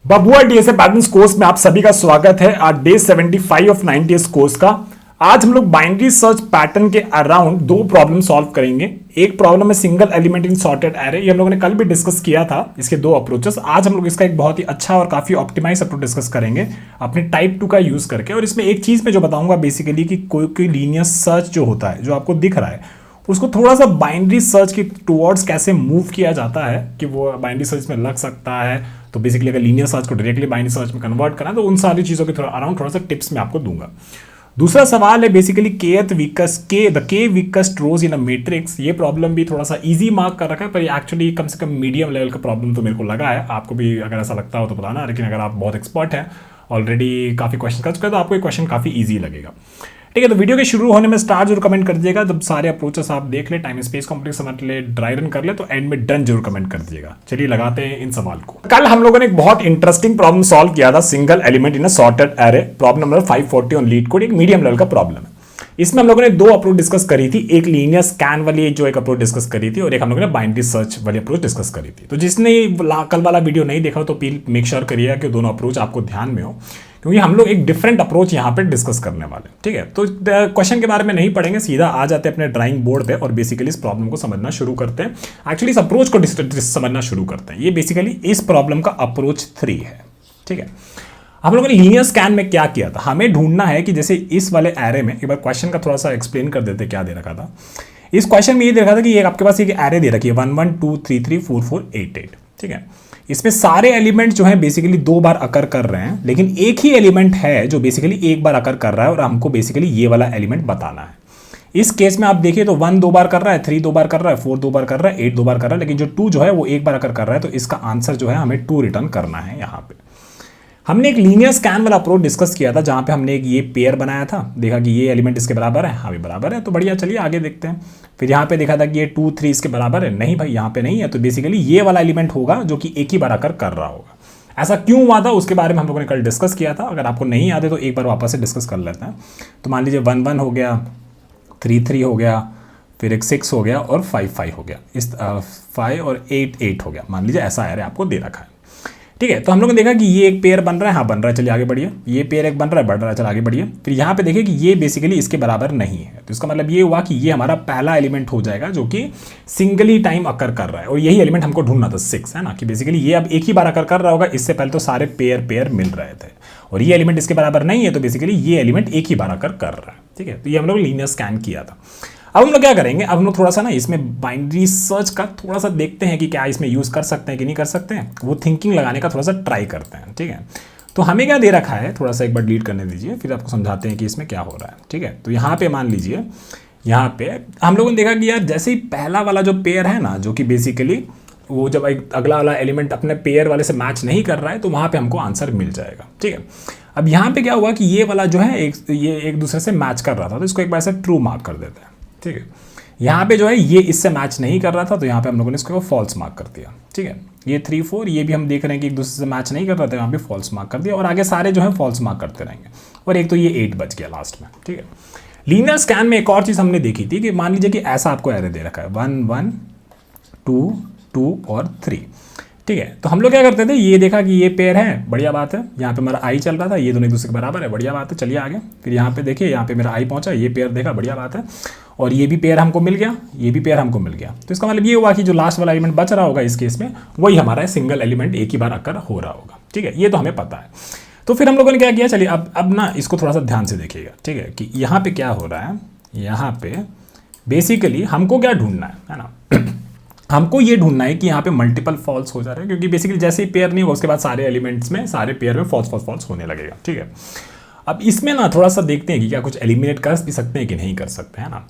बबुआ DSA patterns course में आप सभी का स्वागत है। आज डे 75 ऑफ 90 इस कोर्स का। आज हम लोग बाइनरी सर्च पैटर्न के अराउंड दो प्रॉब्लम सॉल्व करेंगे। एक प्रॉब्लम है single element in sorted array, ये हम लोगों ने कल भी डिस्कस किया था। इसके दो अप्रोचेस, आज हम लोग इसका एक बहुत ही अच्छा और काफी ऑप्टिमाइज अप्रोच डिस्कस करेंगे अपने टाइप 2 का यूज करके। और इसमें एक चीज मैं जो बताऊंगा बेसिकली कि कोई लीनियर सर्च जो होता है, जो आपको दिख रहा है, उसको थोड़ा सा बाइनरी सर्च की टुवर्ड्स कैसे मूव किया जाता है कि वो बाइनरी सर्च में लग सकता है। तो बेसिकली अगर लीनियर सर्च को डायरेक्टली बाइनरी सर्च में कन्वर्ट करना है तो उन सारी चीज़ों के थोड़ा सा टिप्स मैं आपको दूंगा। दूसरा सवाल है बेसिकली के weakest rows in a matrix. ये प्रॉब्लम भी थोड़ा सा इजी मार्क कर रखा है, पर एक्चुअली कम से कम मीडियम लेवल का प्रॉब्लम तो मेरे को लगा है। आपको भी अगर ऐसा लगता हो तो बताना, लेकिन अगर आप बहुत एक्सपर्ट हैं, ऑलरेडी काफ़ी क्वेश्चन कर चुके हैं, तो आपको ये क्वेश्चन काफ़ी ईजी लगेगा। ठीक है, तो वीडियो के शुरू होने में स्टार जरूर कमेंट कर दीजिएगा। जब सारे अप्रोचेस आप देख ले, टाइम स्पेस कॉम्प्लेक्स समझ ले, ड्राई रन कर ले, तो एंड में डन जरूर कमेंट कर दीजिएगा। चलिए लगाते हैं इन सवाल को। कल हम लोगों ने एक बहुत इंटरेस्टिंग प्रॉब्लम सॉल्व किया था, single element in a sorted array, problem number 540 on leet code. एक मीडियम लेवल का प्रॉब्लम है। इसमें हम लोगों ने दो अप्रोच डिस्कस करी थी, एक लीनियर स्कैन वाली जो एक अप्रोच डिस्कस करी थी, और एक हम लोगों ने बाइनरी सर्च वाली अप्रोच डिस्कस करी थी। तो जिसने कल वाला वीडियो नहीं देखा तो प्लीज मेक श्योर करिएगा कि दोनों अप्रोच आपको ध्यान में हो, क्योंकि हम लोग एक डिफरेंट अप्रोच यहाँ पे डिस्कस करने वाले हैं। ठीक है, तो क्वेश्चन के बारे में नहीं पढ़ेंगे, सीधा आ जाते हैं अपने ड्राइंग बोर्ड पे और बेसिकली इस प्रॉब्लम को समझना शुरू करते हैं। एक्चुअली इस अप्रोच को समझना शुरू करते हैं। ये बेसिकली इस प्रॉब्लम का अप्रोच 3 है। ठीक है, हम लोगों ने लीनियर स्कैन में क्या किया था, हमें ढूंढना है कि जैसे इस वाले एरे में, एक बार क्वेश्चन का थोड़ा सा एक्सप्लेन कर देते क्या दे रखा था। इस क्वेश्चन में ये दे रखा था कि ये आपके पास एक एरे दे रखी है 1 1 2 3 3 4 4 8 8। ठीक है, इसमें सारे एलिमेंट जो है बेसिकली 2 बार अकर कर रहे हैं, लेकिन एक ही एलिमेंट है जो बेसिकली एक बार अकर कर रहा है, और हमको बेसिकली ये वाला एलिमेंट बताना है। इस केस में आप देखिए तो 1 2 बार कर रहा है, 3 2 बार कर रहा है, 4 2 बार कर रहा है, 8 2 बार कर रहा है, लेकिन जो 2 जो है वो एक बार अकर कर रहा है। तो इसका आंसर जो है हमें 2 रिटर्न करना है। यहाँ पे हमने एक लीनियर स्कैन वाला अप्रोच डिस्कस किया था, जहां पे हमने एक ये पेयर बनाया था, देखा कि ये एलिमेंट इसके बराबर है, हाँ भी बराबर है, तो बढ़िया, चलिए आगे देखते हैं। फिर यहाँ पे देखा था कि ये 2 3 इसके बराबर है, नहीं भाई यहाँ पे नहीं है, तो बेसिकली ये वाला एलिमेंट होगा जो कि एक ही बार आकर कर रहा होगा। ऐसा क्यों हुआ था उसके बारे में हम लोगों ने कल डिस्कस किया था। अगर आपको नहीं याद है तो एक बार वापस से डिस्कस कर लेते हैं। तो मान लीजिए 1 1 हो गया, 3 3 हो गया, फिर एक 6 हो गया और 5 5 हो गया, इस 5 और 8 8 हो गया। मान लीजिए ऐसा एरे आपको दे रखा है। ठीक है, तो हम लोगों ने देखा कि ये एक पेयर बन रहा है, हाँ बन रहा है, चलिए आगे बढ़िए। ये पेयर एक बन रहा है, बढ़ रहा है, चलिए आगे बढ़िए। फिर यहाँ पे देखिए कि ये बेसिकली इसके बराबर नहीं है, तो इसका मतलब ये हुआ कि ये हमारा पहला एलिमेंट हो जाएगा जो कि सिंगली टाइम अकर कर रहा है, और यही एलिमेंट हमको ढूंढना था 6, है ना, कि बेसिकली ये अब एक ही बार अकर कर रहा होगा। इससे पहले तो सारे पेयर मिल रहे थे, और ये एलिमेंट इसके बराबर नहीं है, तो बेसिकली ये एलिमेंट एक ही बार अकर कर रहा है। ठीक है, तो ये हम लोग लीनियर स्कैन किया था। अब हम लोग क्या करेंगे, अब हम लोग थोड़ा सा ना इसमें बाइनरी सर्च का थोड़ा सा देखते हैं कि क्या इसमें यूज़ कर सकते हैं कि नहीं कर सकते हैं, वो थिंकिंग लगाने का थोड़ा सा ट्राई करते हैं। ठीक है, तो हमें क्या दे रखा है, थोड़ा सा एक बार डिलीट करने दीजिए, फिर आपको समझाते हैं कि इसमें क्या हो रहा है। ठीक है, तो यहाँ पे मान लीजिए, यहाँ पे हम लोगों ने देखा कि यार जैसे ही पहला वाला जो पेयर है ना, जो कि बेसिकली वो जब एक अगला वाला एलिमेंट अपने पेयर वाले से मैच नहीं कर रहा है, तो वहाँ पे हमको आंसर मिल जाएगा। ठीक है, अब यहाँ पे क्या हुआ कि ये वाला जो है ये एक दूसरे से मैच कर रहा था, तो इसको एक बार से ट्रू मार्क कर देते हैं। ठीक है, यहाँ पे जो है ये इससे मैच नहीं कर रहा था, तो यहाँ पे हम लोगों ने इसको फॉल्स मार्क कर दिया। ठीक है, ये 3 4 ये भी हम देख रहे हैं कि एक दूसरे से मैच नहीं कर रहा था, यहाँ पे फॉल्स मार्क कर दिया, और आगे सारे जो है फॉल्स मार्क करते रहेंगे, और एक तो ये 8 बच गया लास्ट में। ठीक है, लीनियर स्कैन में एक और चीज़ हमने देखी थी कि मान लीजिए कि ऐसा आपको एरे दे रखा है 1 1 2 2 और 3। ठीक है, तो हम लोग क्या करते थे, ये देखा कि ये पेयर है, बढ़िया बात है, यहाँ पे हमारा आई चल रहा था, ये दोनों एक दूसरे के बराबर है, बढ़िया बात है, चलिए आगे। फिर यहाँ पे देखिए, यहाँ पे मेरा आई पहुंचा, ये पेयर देखा, बढ़िया बात है, और ये भी पेयर हमको मिल गया, ये भी पेयर हमको मिल गया। तो इसका मतलब ये हुआ कि जो लास्ट वाला एलिमेंट बच रहा होगा इस केस में, वही हमारा सिंगल एलिमेंट एक ही बार अकर हो रहा होगा। ठीक है, ये तो हमें पता है। तो फिर हम लोगों ने क्या किया, चलिए अब ना इसको थोड़ा सा ध्यान से देखिएगा। ठीक है, कि यहाँ पे क्या हो रहा है, यहाँ पे बेसिकली हमको क्या ढूंढना है ना, हमको ये ढूंढना है कि यहाँ पे मल्टीपल फॉल्स हो जा रहे हैं, क्योंकि बेसिकली जैसे ही पेयर नहीं होगा उसके बाद सारे एलिमेंट्स में, सारे पेयर में फॉल्स होने लगेगा। ठीक है, अब इसमें ना थोड़ा सा देखते हैं कि क्या कुछ एलिमिनेट कर भी सकते हैं कि नहीं कर सकते हैं ना।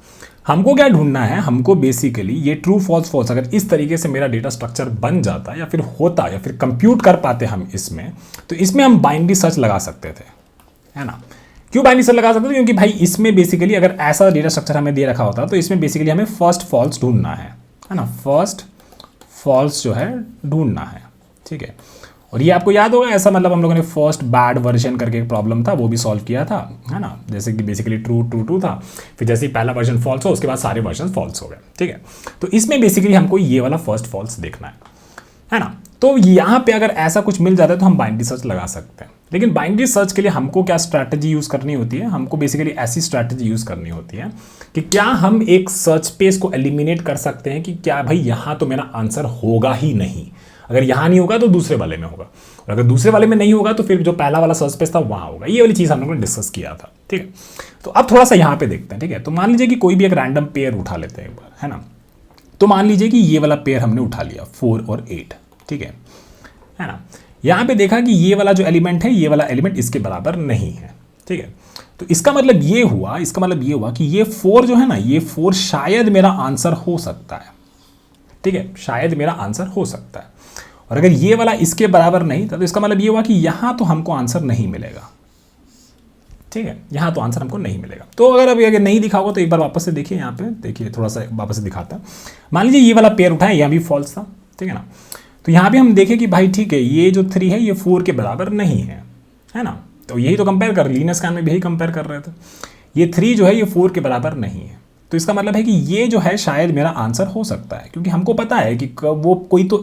हमको क्या ढूंढना है, हमको बेसिकली ये ट्रू फॉल्स अगर इस तरीके से मेरा डेटा स्ट्रक्चर बन जाता या फिर होता या फिर कंप्यूट कर पाते हम इसमें, तो इसमें हम बाइनरी सर्च लगा सकते थे, है ना। क्यों बाइनरी सर्च लगा सकते थे, क्योंकि भाई इसमें बेसिकली अगर ऐसा डेटा स्ट्रक्चर हमें दे रखा होता तो इसमें बेसिकली हमें फर्स्ट फॉल्स ढूंढना है ना, फर्स्ट फॉल्स जो है ढूंढना है। ठीक है, और ये आपको याद होगा, ऐसा मतलब हम लोगों ने फर्स्ट बैड वर्जन करके एक प्रॉब्लम था, वो भी सॉल्व किया था, है ना। जैसे कि बेसिकली ट्रू ट्रू ट्रू था, फिर जैसे ही पहला वर्जन फॉल्स हो उसके बाद सारे वर्जन फॉल्स हो गए। ठीक है, तो इसमें बेसिकली हमको ये वाला फर्स्ट फॉल्स देखना है ना। तो यहाँ पे अगर ऐसा कुछ मिल जाता है तो हम बाइनरी सर्च लगा सकते हैं। लेकिन बाइनरी सर्च के लिए हमको क्या स्ट्रैटेजी यूज़ करनी होती है, हमको बेसिकली ऐसी स्ट्रैटेजी यूज़ करनी होती है कि क्या हम एक सर्च स्पेस को एलिमिनेट कर सकते हैं कि क्या भाई यहाँ तो मेरा आंसर होगा ही नहीं, अगर यहाँ नहीं होगा तो दूसरे वाले में होगा, और अगर दूसरे वाले में नहीं होगा तो फिर जो पहला वाला सर्च स्पेस था वहाँ होगा। ये वाली चीज़ हम लोगों ने डिस्कस किया था, ठीक है। तो अब थोड़ा सा यहाँ पे देखते हैं, ठीक है। तो मान लीजिए कि कोई भी एक रैंडम पेयर उठा लेते हैं एक बार, है ना। तो मान लीजिए कि ये वाला पेयर हमने उठा लिया 4 और 8, ठीक है ना। यहाँ पे देखा कि ये वाला जो एलिमेंट है, ये वाला एलिमेंट इसके बराबर नहीं है, ठीक है। तो इसका मतलब ये हुआ कि ये 4 जो है ना, ये 4 शायद मेरा आंसर हो सकता है, ठीक है, शायद मेरा आंसर हो सकता है। और अगर ये वाला इसके बराबर नहीं था तो इसका मतलब ये हुआ कि यहाँ तो हमको आंसर नहीं मिलेगा, ठीक है, यहाँ तो आंसर हमको नहीं मिलेगा। तो अगर नहीं दिखा होगा तो एक बार वापस से देखिए, यहाँ पे देखिए, थोड़ा सा वापस से दिखाता है। मान लीजिए ये वाला पेयर उठाए, यहाँ भी फॉल्स था, ठीक है ना। तो यहाँ भी हम देखें कि भाई ठीक है, ये जो 3 है ये 4 के बराबर नहीं है ना। तो यही तो कंपेयर कर, लीनियर स्कैन में भी यही कंपेयर कर रहे थे। ये 3 जो है ये 4 के बराबर नहीं है, तो इसका मतलब है कि ये जो है शायद मेरा आंसर हो सकता है, क्योंकि हमको पता है कि वो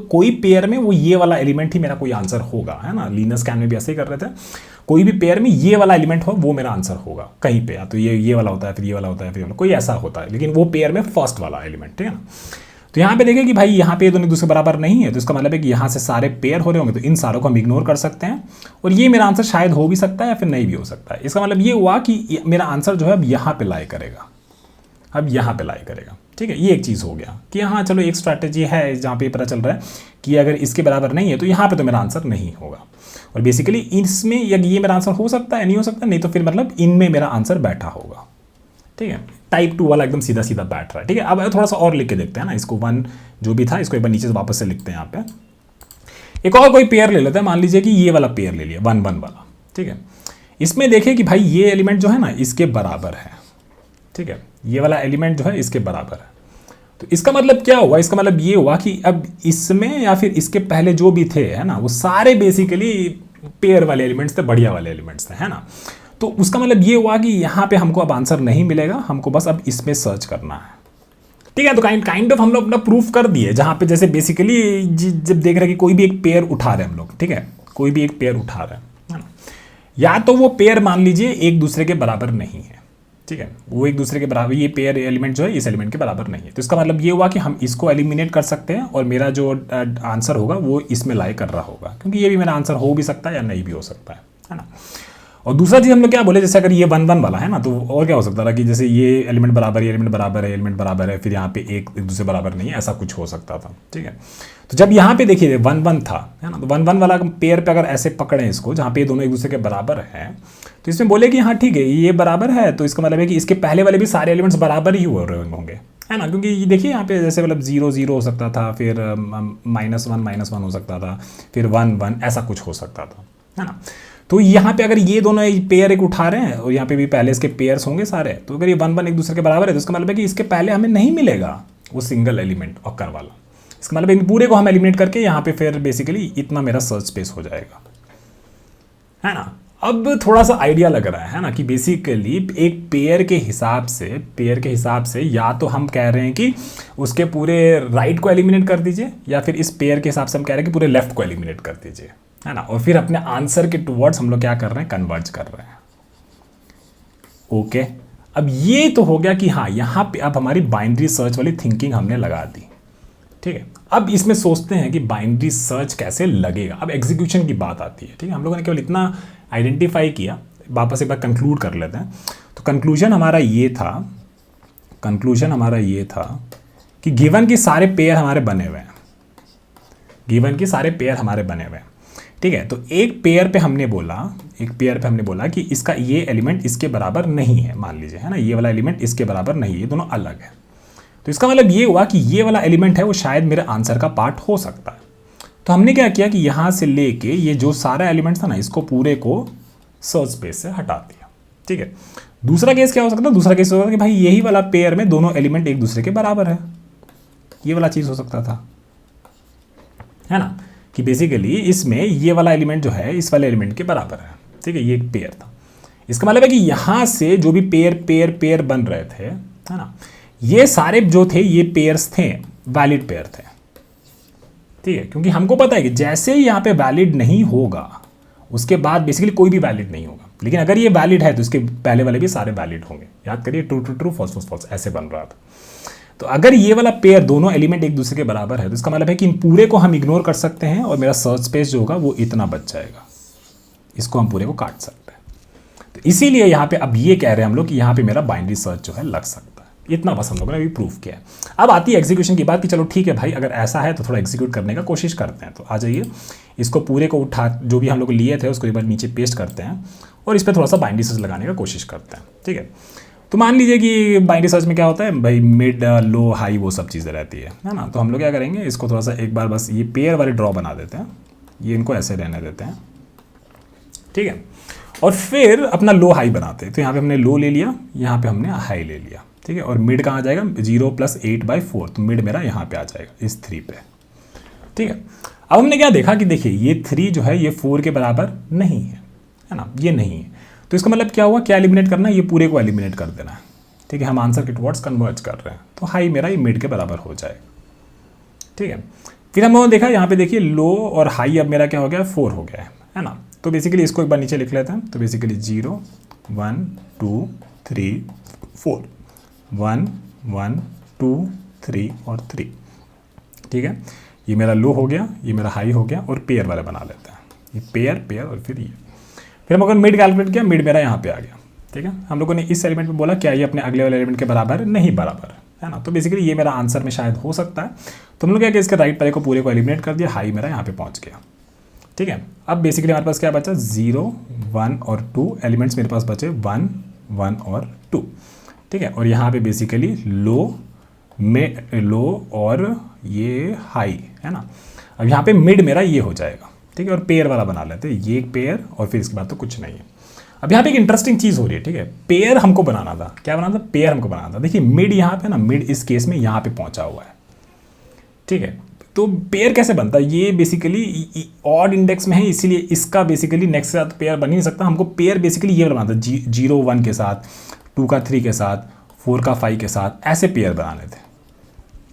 कोई पेयर में वो ये वाला एलिमेंट ही मेरा कोई आंसर होगा, है ना। लीनियर स्कैन में भी ऐसे ही कर रहे थे, कोई भी पेयर में ये वाला एलिमेंट हो वो मेरा आंसर होगा कहीं पे, या तो ये वाला होता है, फिर ये वाला होता है, फिर कोई ऐसा होता है, लेकिन वो पेयर में फर्स्ट वाला एलिमेंट, ठीक है ना। तो यहाँ पे देखें कि भाई यहाँ पे ये दोनों दूसरे बराबर नहीं है, तो इसका मतलब है कि यहाँ से सारे पेयर हो रहे होंगे, तो इन सारों को हम इग्नोर कर सकते हैं, और ये मेरा आंसर शायद हो भी सकता है या फिर नहीं भी हो सकता है। इसका मतलब ये हुआ कि मेरा आंसर जो है अब यहाँ पे लाई करेगा, ठीक है। ये एक चीज़ हो गया कि हाँ चलो एक स्ट्रैटेजी है जहाँ पे पता चल रहा है कि अगर इसके बराबर नहीं है तो यहाँ पे तो मेरा आंसर नहीं होगा, और बेसिकली इसमें ये मेरा आंसर हो सकता है, नहीं हो सकता, नहीं तो फिर मतलब इनमें मेरा आंसर बैठा होगा, ठीक है। टाइप 2 वाला एकदम सीधा सीधा बैठ रहा है, ठीक है। अब थोड़ा सा और लिख के देखते हैं ना, इसको 1 जो भी था इसको एक बार नीचे से वापस से लिखते हैं। यहाँ पे एक और कोई पेयर ले लेते हैं, मान लीजिए कि ये वाला पेयर ले लिया 1 1 वाला, ठीक है। इसमें देखें कि भाई ये एलिमेंट जो है ना इसके बराबर है, ठीक है, ये वाला एलिमेंट जो है इसके बराबर है। तो इसका मतलब क्या हुआ, इसका मतलब ये हुआ कि अब इसमें या फिर इसके पहले जो भी थे, है ना, वो सारे बेसिकली पेयर वाले एलिमेंट्स थे, बढ़िया वाले एलिमेंट्स थे, है ना। तो उसका मतलब ये हुआ कि यहाँ पे हमको अब आंसर नहीं मिलेगा, हमको बस अब इसमें सर्च करना है, ठीक है। तो काइंड ऑफ हम लोग अपना प्रूफ कर दिए, जहाँ पे जैसे बेसिकली जब देख रहे हैं कि कोई भी एक पेयर उठा रहे हैं हम लोग, ठीक है, कोई भी एक पेयर उठा रहे हैं, है ना, या तो वो पेयर मान लीजिए एक दूसरे के बराबर नहीं है, ठीक है, वो एक दूसरे के बराबर, ये पेयर एलिमेंट जो है इस एलिमेंट के बराबर नहीं है। तो इसका मतलब ये हुआ कि हम इसको एलिमिनेट कर सकते हैं और मेरा जो आंसर होगा वो इसमें लाई कर रहा होगा, क्योंकि ये भी मेरा आंसर हो भी सकता है या नहीं भी हो सकता है ना। और दूसरा चीज़ हम लोग क्या बोले, जैसे अगर ये 1 1 वाला है ना, तो और क्या हो सकता था कि जैसे ये एलिमेंट बराबर है, एलिमेंट बराबर है, एलिमेंट बराबर है, फिर यहाँ पे एक दूसरे बराबर नहीं है, ऐसा कुछ हो सकता था, ठीक है। तो जब यहाँ पे देखिए 1 1 था, है ना, तो 1 1 वाला पेयर पे अगर ऐसे पकड़ें इसको, जहाँ पे ये दोनों एक दूसरे के बराबर हैं, तो इसमें बोले कि हाँ ठीक है ये बराबर है, तो इसका मतलब है कि इसके पहले वाले भी सारे एलिमेंट्स बराबर ही हो रहे होंगे, है ना, क्योंकि ये देखिए यहाँ पे जैसे मतलब 0 0 हो सकता था, फिर -1 हो सकता था, फिर 1 1 ऐसा कुछ हो सकता था, है ना। तो यहाँ पे अगर ये दोनों पेयर एक उठा रहे हैं और यहाँ पे भी पहले इसके पेयर्स होंगे सारे, तो अगर ये 1 1 एक दूसरे के बराबर है तो इसका मतलब है कि इसके पहले हमें नहीं मिलेगा वो सिंगल एलिमेंट ऑकर वाला। इसका मतलब इन पूरे को हम एलिमिनेट करके यहाँ पे फिर बेसिकली इतना मेरा सर्च स्पेस हो जाएगा, है ना। अब थोड़ा सा आइडिया लग रहा है ना कि बेसिकली एक पेयर के हिसाब से या तो हम कह रहे हैं कि उसके पूरे राइट को एलिमिनेट कर दीजिए, या फिर इस पेयर के हिसाब से हम कह रहे हैं कि पूरे लेफ्ट को एलिमिनेट कर दीजिए, है ना, और फिर अपने आंसर के टुवर्ड्स हम लोग क्या कर रहे हैं, कन्वर्ज कर रहे हैं। ओके, अब ये तो हो गया कि हाँ यहाँ पे अब हमारी बाइनरी सर्च वाली थिंकिंग हमने लगा दी, ठीक है। अब इसमें सोचते हैं कि बाइनरी सर्च कैसे लगेगा। अब एग्जीक्यूशन की बात आती है, ठीक है। हम लोगों ने केवल इतना आइडेंटिफाई किया, वापस एक बार कंक्लूड कर लेते हैं। तो कंक्लूजन हमारा ये था कि गिवन के सारे पेयर हमारे बने हुए हैं, ठीक है। तो एक पेयर पे हमने बोला कि इसका ये एलिमेंट इसके बराबर नहीं है, मान लीजिए, है ना, ये वाला एलिमेंट इसके बराबर नहीं है, ये दोनों अलग है। तो इसका मतलब ये हुआ कि ये वाला एलिमेंट है वो शायद मेरे आंसर का पार्ट हो सकता है। तो हमने क्या किया कि यहाँ से लेके ये जो सारा एलिमेंट था ना, इसको पूरे को सर्च स्पेस से हटा दिया, ठीक है। दूसरा केस क्या हो सकता है, दूसरा केस हो सकता है कि भाई यही वाला पेयर में दोनों एलिमेंट एक दूसरे के बराबर है, ये वाला चीज़ हो सकता था, है ना, कि बेसिकली इसमें ये वाला एलिमेंट जो है इस वाले एलिमेंट के बराबर है, ठीक है, ये एक पेयर था। इसका मतलब है कि यहाँ से जो भी पेयर बन रहे थे, है ना, ये सारे जो थे ये पेयर्स थे, वैलिड पेयर थे, ठीक है, क्योंकि हमको पता है कि जैसे ही यहाँ पे वैलिड नहीं होगा उसके बाद बेसिकली कोई भी वैलिड नहीं होगा, लेकिन अगर ये वैलिड है तो इसके पहले वाले भी सारे वैलिड होंगे। याद करिए true true true false false false ऐसे बन रहा था। तो अगर ये वाला पेयर दोनों एलिमेंट एक दूसरे के बराबर है तो इसका मतलब है कि इन पूरे को हम इग्नोर कर सकते हैं और मेरा सर्च स्पेस जो होगा वो इतना बच जाएगा, इसको हम पूरे को काट सकते हैं। तो इसीलिए यहाँ पे अब ये कह रहे हैं हम लोग कि यहाँ पे मेरा बाइनरी सर्च जो है लग सकता है। इतना बस हम लोगों ने अभी प्रूफ किया है। अब आती है एग्जीक्यूशन की बात कि चलो ठीक है भाई, अगर ऐसा है तो थोड़ा एग्जीक्यूट करने का कोशिश करते हैं। तो आ जाइए, इसको पूरे को उठा, जो भी हम लोग लिए थे उसको एक बार नीचे पेस्ट करते हैं और इस पर थोड़ा सा बाइनरी सर्च लगाने का कोशिश करते हैं। ठीक है, तो मान लीजिए कि बाइनरी सर्च में क्या होता है भाई, मिड लो हाई वो सब चीज़ें रहती है ना। तो हम लोग क्या करेंगे, इसको थोड़ा सा एक बार बस ये पेयर वाले ड्रॉ बना देते हैं, ये इनको ऐसे रहने देते हैं। ठीक है, और फिर अपना लो हाई बनाते हैं। तो यहाँ पे हमने लो ले लिया, यहाँ पे हमने हाई ले लिया। ठीक है, और मिड कहाँ आ जाएगा, 0 + 8/4, तो मिड मेरा यहाँ पे आ जाएगा इस 3 पे। ठीक है, अब हमने क्या देखा कि देखिए ये 3 जो है ये 4 के बराबर नहीं है ना, ये नहीं है। तो इसका मतलब क्या हुआ, क्या एलिमिनेट करना है, ये पूरे को एलिमिनेट कर देना है। ठीक है, हम आंसर के टुवर्ड्स कन्वर्ज कर रहे हैं, तो हाई मेरा ये मिड के बराबर हो जाएगा। ठीक है, फिर हम लोगों ने देखा यहाँ पे देखिए लो और हाई अब मेरा क्या हो गया, 4 हो गया है ना। तो बेसिकली इसको एक बार नीचे लिख लेते हैं। तो बेसिकली 0 1 2 3 4, 1 1 2 3 और 3। ठीक है, ये मेरा लो हो गया, ये मेरा हाई हो गया, और पेयर वाले बना लेते हैं, ये पेयर पेयर और फिर ये। फिर हम अगर मिड कैलकुलेट किया, मिड मेरा यहाँ पे आ गया। ठीक है, हम लोगों ने इस एलिमेंट पे बोला क्या ये अपने अगले वाले एलिमेंट के बराबर नहीं बराबर है ना। तो बेसिकली ये मेरा आंसर में शायद हो सकता है। तो हम लोग क्या कि इसके राइट वाले को पूरे को एलिमिनेट कर दिया, हाई मेरा यहाँ पे पहुँच गया। ठीक है, अब बेसिकली हमारे पास क्या बचा, 0 1 और 2 एलिमेंट्स मेरे पास बचे, 1 1 और 2। ठीक है, और यहाँ पे बेसिकली लो में लो और ये हाई है ना। अब यहाँ पे मिड मेरा ये हो जाएगा। ठीक है, और पेयर वाला बना लेते हैं, ये एक पेयर और फिर इसके बाद तो कुछ नहीं है। अब यहाँ पे एक इंटरेस्टिंग चीज़ हो रही है। ठीक है, पेयर हमको बनाना था, क्या बनाना था, पेयर हमको बनाना था। देखिए मिड यहाँ पे ना, मिड इस केस में यहाँ पे पहुँचा हुआ है। ठीक है, तो पेयर कैसे बनता है, ये बेसिकली ऑड इंडेक्स में है, इसीलिए इसका बेसिकली नेक्स्ट के साथ पेयर बन ही नहीं सकता। हमको पेयर बेसिकली ये बनाना था, 0 1 के साथ, 2 का 3 के साथ, 4 का 5 के साथ, ऐसे पेयर बनाने थे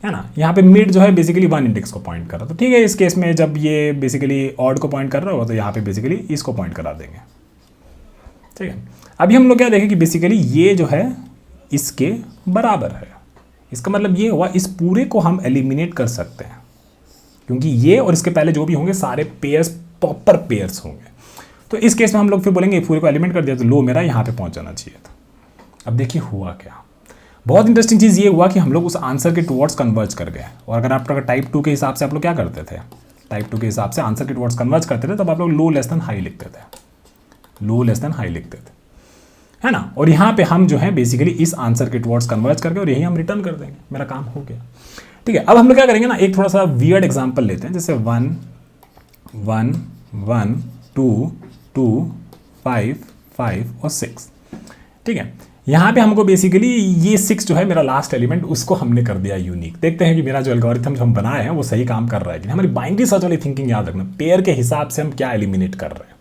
है ना। यहाँ पे मिड जो है बेसिकली 1 इंडेक्स को पॉइंट कर रहा, तो ठीक है, इस केस में जब ये बेसिकली ऑड को पॉइंट कर रहा होगा तो यहाँ पे बेसिकली इसको पॉइंट करा देंगे। ठीक है, अभी हम लोग क्या देखें कि बेसिकली ये जो है इसके बराबर है। इसका मतलब ये हुआ इस पूरे को हम एलिमिनेट कर सकते हैं, क्योंकि ये और इसके पहले जो भी होंगे सारे पेयर्स प्रॉपर पेयर्स होंगे। तो इस केस में हम लोग फिर बोलेंगे पूरे को एलिमिनेट कर दिया, तो लो मेरा यहाँ पे पहुँच जाना चाहिए था। अब देखिए हुआ क्या, बहुत इंटरेस्टिंग चीज़ ये हुआ कि हम लोग उस आंसर के टुवर्ड्स कन्वर्ज कर गए। और अगर आप टाइप 2 के हिसाब से आप लोग क्या करते थे, टाइप 2 के हिसाब से आंसर के टुवर्ड्स कन्वर्ज करते थे, तब आप लोग लो लेस देन हाई लिखते थे, लो लेस देन हाई लिखते थे है ना। और यहाँ पे हम जो है बेसिकली इस आंसर के टुवर्ड्स कन्वर्ज करके और यही हम रिटर्न कर देंगे, मेरा काम हो गया। ठीक है, अब हम लोग क्या करेंगे ना, एक थोड़ा सा वियर्ड एग्जाम्पल लेते हैं, जैसे 1 1 1 2 2 5 5 और 6। ठीक है, यहाँ पे हमको बेसिकली ये 6 जो है मेरा लास्ट एलिमेंट, उसको हमने कर दिया यूनिक। देखते हैं कि मेरा जो एल्गोरिथम जो हम बनाए हैं वो सही काम कर रहा है कि हमारी बाइनरी सर्च वाली थिंकिंग याद रखना, पेयर के हिसाब से हम क्या एलिमिनेट कर रहे हैं।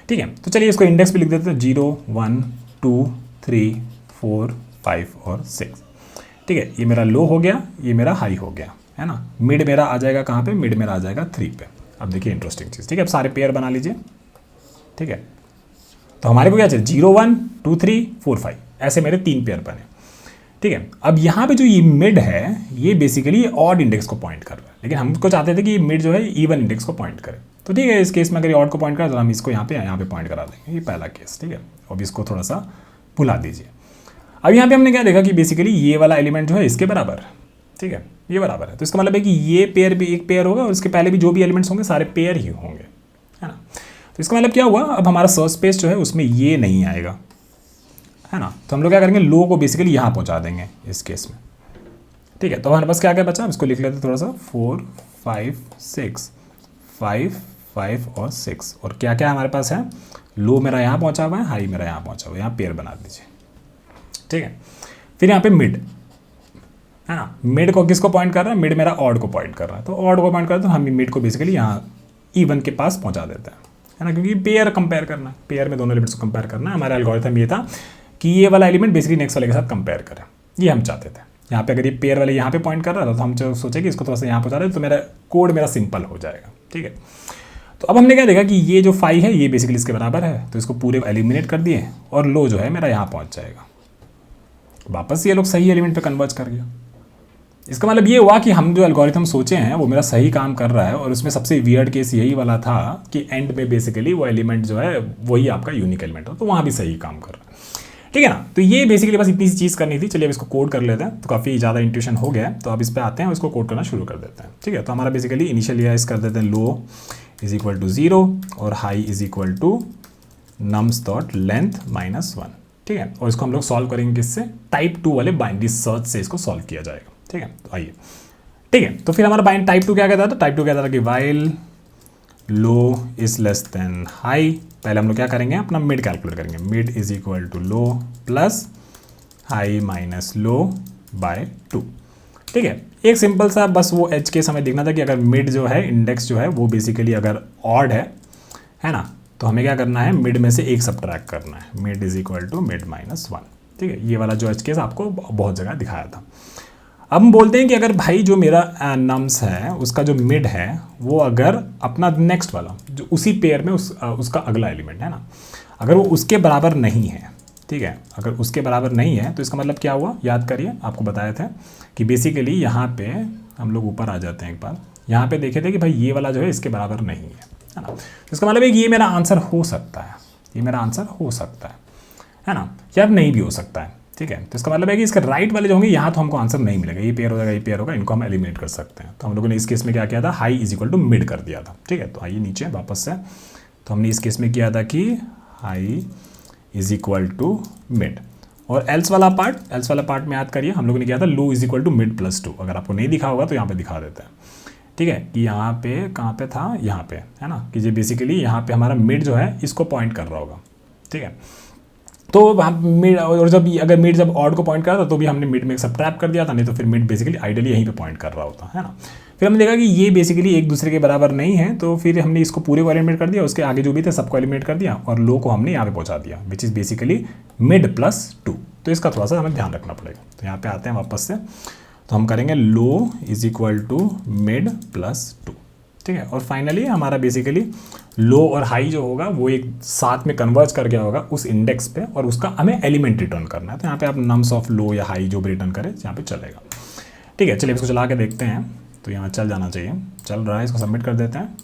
ठीक है, तो चलिए इसको इंडेक्स पे लिख देते हैं, 0 1 2 3 4 5 और 6। ठीक है, ये मेरा लो हो गया, ये मेरा हाई हो गया है ना। मिड मेरा आ जाएगा कहाँ पे, मिड मेरा आ जाएगा 3 पे। अब देखिए इंटरेस्टिंग चीज़। ठीक है, अब सारे पेयर बना लीजिए। ठीक है, तो हमारे को क्या चाहिए, 0 1 2 3 4 5, ऐसे मेरे 3 पेयर बने। ठीक है, अब यहाँ पे जो ये मिड है ये बेसिकली ऑड इंडेक्स को पॉइंट कर रहा है, लेकिन हमको चाहते थे कि मिड जो है इवन इंडेक्स को पॉइंट करे। तो ठीक है, इस केस में अगर ऑड को पॉइंट करें तो हम इसको यहाँ पे पॉइंट करा देंगे, ये पहला केस। ठीक है, अब इसको थोड़ा सा भुला दीजिए। अब यहाँ पे हमने क्या देखा कि बेसिकली ये वाला एलिमेंट जो है इसके बराबर है। ठीक है, ये बराबर है, तो इसका मतलब है कि ये पेयर भी एक पेयर होगा और इसके पहले भी जो भी एलिमेंट्स होंगे सारे पेयर ही होंगे है ना। तो इसका मतलब क्या हुआ, अब हमारा सर्च स्पेस जो है उसमें ये नहीं आएगा है ना। तो हम लोग क्या करेंगे, लो को बेसिकली यहाँ पहुँचा देंगे इस केस में। ठीक है, तो हमारे पास क्या क्या बचा, इसको लिख लेते हैं थोड़ा सा, 4 5 6 5 5 और 6। और क्या क्या हमारे पास है, लो मेरा यहाँ पहुँचा हुआ है, हाई मेरा यहाँ पहुँचा हुआ है, यहाँ पेयर बना दीजिए। ठीक है, फिर यहाँ पे मिड है ना, मिड को किसको पॉइंट कर रहा है, मिड मेरा ऑड को पॉइंट कर रहा है, तो ऑड को पॉइंट कर रहा है तो हम मिड को बेसिकली यहाँ इवन के पास पहुँचा देते हैं है ना, क्योंकि पेयर कंपेयर करना है, पेयर में दोनों एलिमेंट्स को कंपेयर करना है। हमारा एल्गोरिथम ये था कि ये वाला एलिमेंट बेसिकली नेक्स्ट वाले के साथ कंपेयर करें, ये हम चाहते थे। यहाँ पे अगर ये पेयर वाले यहाँ पे पॉइंट कर रहा था तो हम जो सोचे कि इसको थोड़ा सा यहाँ पहुँचा रहे तो मेरा कोड मेरा सिंपल हो जाएगा, ठीक है। तो अब हमने क्या देखा कि ये जो फाई है ये बेसिकली इसके बराबर है, तो इसको पूरे एलिमिनेट कर दिए और लो जो है मेरा यहाँ पहुँच जाएगा। वापस ये लोग सही एलिमेंट पे कन्वर्ज कर गया। इसका मतलब ये हुआ कि हम जो एल्गोरिथम सोचे हैं वो मेरा सही काम कर रहा है, और उसमें सबसे वियर्ड केस यही वाला था कि एंड में बेसिकली वो एलिमेंट जो है वही आपका यूनिक एलिमेंट हो, तो वहाँ भी सही काम कर रहा है, ठीक है ना। तो ये बेसिकली बस इतनी सी चीज़ करनी थी। चलिए अब इसको कोड कर लेते हैं, तो काफ़ी ज़्यादा इंट्यूशन हो गया है, तो अब इस पर आते हैं और इसको कोड करना शुरू कर देते हैं, ठीक है। तो हमारा बेसिकली इनिशियल इस कर देते हैं लो इज इक्वल टू 0 और high is equal to nums dot length -1, ठीक है। और इसको हम लोग सॉल्व करेंगे किससे, टाइप 2 वाले बाइनरी सर्च से इसको सॉल्व किया जाएगा, ठीक है। तो आइए, ठीक है। तो फिर हमारा बाइंड टाइप 2 क्या कहता था, टाइप 2 कहता था कि while low is less than high, पहले हम लोग क्या करेंगे अपना मिड कैलकुलेट करेंगे, mid is equal to low plus high minus low by 2, ठीक है। एक सिंपल सा बस वो एज केस हमें देखना था कि अगर मिड जो है इंडेक्स जो है वो बेसिकली अगर ऑड है ना, तो हमें क्या करना है मिड में से एक सब्ट्रैक्ट करना है, mid is equal to mid -1, ठीक है। ये वाला जो एज केस आपको बहुत जगह दिखाया था। अब हम बोलते हैं कि अगर भाई जो मेरा नम्स है उसका जो मिड है वो अगर अपना नेक्स्ट वाला जो उसी पेयर में उसका अगला एलिमेंट है ना, अगर वो उसके बराबर नहीं है, ठीक है, अगर उसके बराबर नहीं है तो इसका मतलब क्या हुआ, याद करिए आपको बताए थे कि बेसिकली यहाँ पे हम लोग ऊपर आ जाते हैं एक बार, यहाँ पे देखे थे कि भाई ये वाला जो है इसके बराबर नहीं है ना, तो इसका मतलब है कि ये मेरा आंसर हो सकता है, ये मेरा आंसर हो सकता है ना, या नहीं भी हो सकता है, ठीक है। तो इसका मतलब है कि इसके राइट वाले जो होंगे यहाँ तो हमको आंसर नहीं मिलेगा, ये पेयर हो जाएगा, ये पेयर होगा, इनको हम एलिमिनेट कर सकते हैं। तो हम लोगों ने इस केस में क्या किया था, high is equal to mid कर दिया था, ठीक है। तो आइए नीचे वापस से, तो हमने इस केस में किया था कि high is equal to mid, और एल्स वाला पार्ट में याद करिए हम लोगों ने किया था low is equal to mid plus 2। अगर आपको नहीं दिखा होगा तो यहाँ पे दिखा देते हैं, ठीक है, कि यहाँ पे कहाँ पे था, यहाँ पे है ना, कि ये बेसिकली यहाँ पे हमारा मिड जो है इसको पॉइंट कर रहा होगा, ठीक है। तो हम मिड, और जब अगर मिड जब ऑड को पॉइंट कर रहा था तो भी हमने मिड में सब्ट्रैक्ट कर दिया था, नहीं तो फिर मिड बेसिकली आइडियली यहीं पे पॉइंट कर रहा होता है ना। फिर हमने देखा कि ये बेसिकली एक दूसरे के बराबर नहीं है, तो फिर हमने इसको पूरे को एलिमिनेट कर दिया, उसके आगे जो भी थे सबको एलिमिनेट कर दिया और लो को हमने यहाँ पे पहुँचा दिया, which is basically mid plus 2। तो इसका थोड़ा सा हमें ध्यान रखना पड़ेगा। तो यहाँ पे आते हैं वापस से, तो हम करेंगे low is equal to mid plus 2, ठीक है। और फाइनली हमारा बेसिकली लो और हाई जो होगा वो एक साथ में कन्वर्ज कर गया होगा उस इंडेक्स पे, और उसका हमें एलिमेंट रिटर्न करना है। तो यहाँ पे आप नम्स ऑफ लो या हाई जो भी रिटर्न करें यहाँ पे चलेगा, ठीक है। चलिए इसको चला के देखते हैं, तो यहाँ चल जाना चाहिए, चल रहा है, इसको सबमिट कर देते हैं,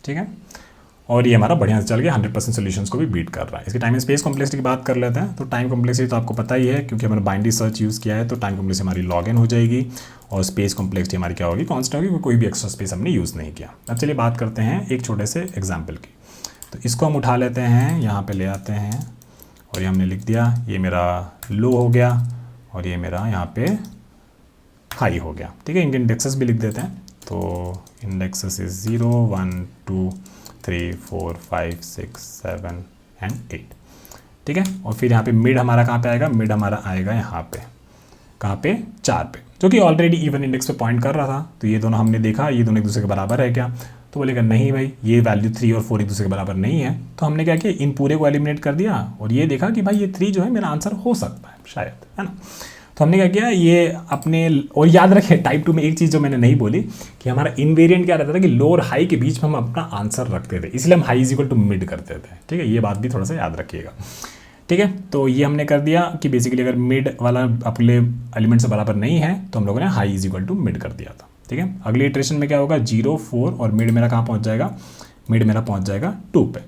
ठीक है। और ये हमारा बढ़िया से चल गया, 100% सोल्यूशंस को भी बीट कर रहा है। इसकी टाइम एंड स्पेस कॉम्प्लेक्सिटी की बात कर लेते हैं। तो टाइम कॉम्प्लेक्सिटी तो आपको पता ही है, क्योंकि हमने बाइनरी सर्च यूज़ किया है, तो टाइम कॉम्प्लेक्सिटी हमारी लॉग इन हो जाएगी, और स्पेस कॉम्प्लेक्सिटी हमारी क्या होगी, कॉन्स्टेंट होगी, कोई भी एक्स्ट्रा स्पेस हमने यूज़ नहीं किया। अब चलिए बात करते हैं एक छोटे से एग्जाम्पल की। तो इसको हम उठा लेते हैं, यहाँ पर ले आते हैं, और ये हमने लिख दिया, ये मेरा लो हो गया और ये मेरा यहाँ पे हाई हो गया, ठीक है। इनके इंडेक्सेस भी लिख देते हैं। तो इंडेक्सेस इज 0 1 2 3 4 5 6 7 एंड 8, ठीक है। और फिर यहाँ पे मिड हमारा कहाँ पे आएगा, मिड हमारा आएगा यहाँ पे, कहाँ पे 4 पे, जो कि ऑलरेडी इवन इंडेक्स पे पॉइंट कर रहा था। तो ये दोनों हमने देखा, ये दोनों एक दूसरे के बराबर है क्या, तो बोलेगा नहीं भाई, ये वैल्यू 3 और 4 एक दूसरे के बराबर नहीं है। तो हमने क्या किया, इन पूरे को एलिमिनेट कर दिया, और ये देखा कि भाई ये 3 जो है मेरा आंसर हो सकता है शायद, है ना। तो हमने क्या किया, ये अपने, और याद रखें टाइप 2 में एक चीज़ जो मैंने नहीं बोली कि हमारा इनवेरिएंट क्या रहता था कि लो और हाई के बीच में हम अपना आंसर रखते थे, इसलिए हम high is equal to mid करते थे, ठीक है। ये बात भी थोड़ा सा याद रखिएगा, ठीक है। तो ये हमने कर दिया कि बेसिकली अगर मिड वाला अपने एलिमेंट से बराबर नहीं है तो हम लोगों ने high is equal to mid कर दिया था, ठीक है। अगली इटरेशन में क्या होगा, 0 4 और मिड मेरा कहाँ पहुँच जाएगा, मिड मेरा पहुँच जाएगा 2 पे।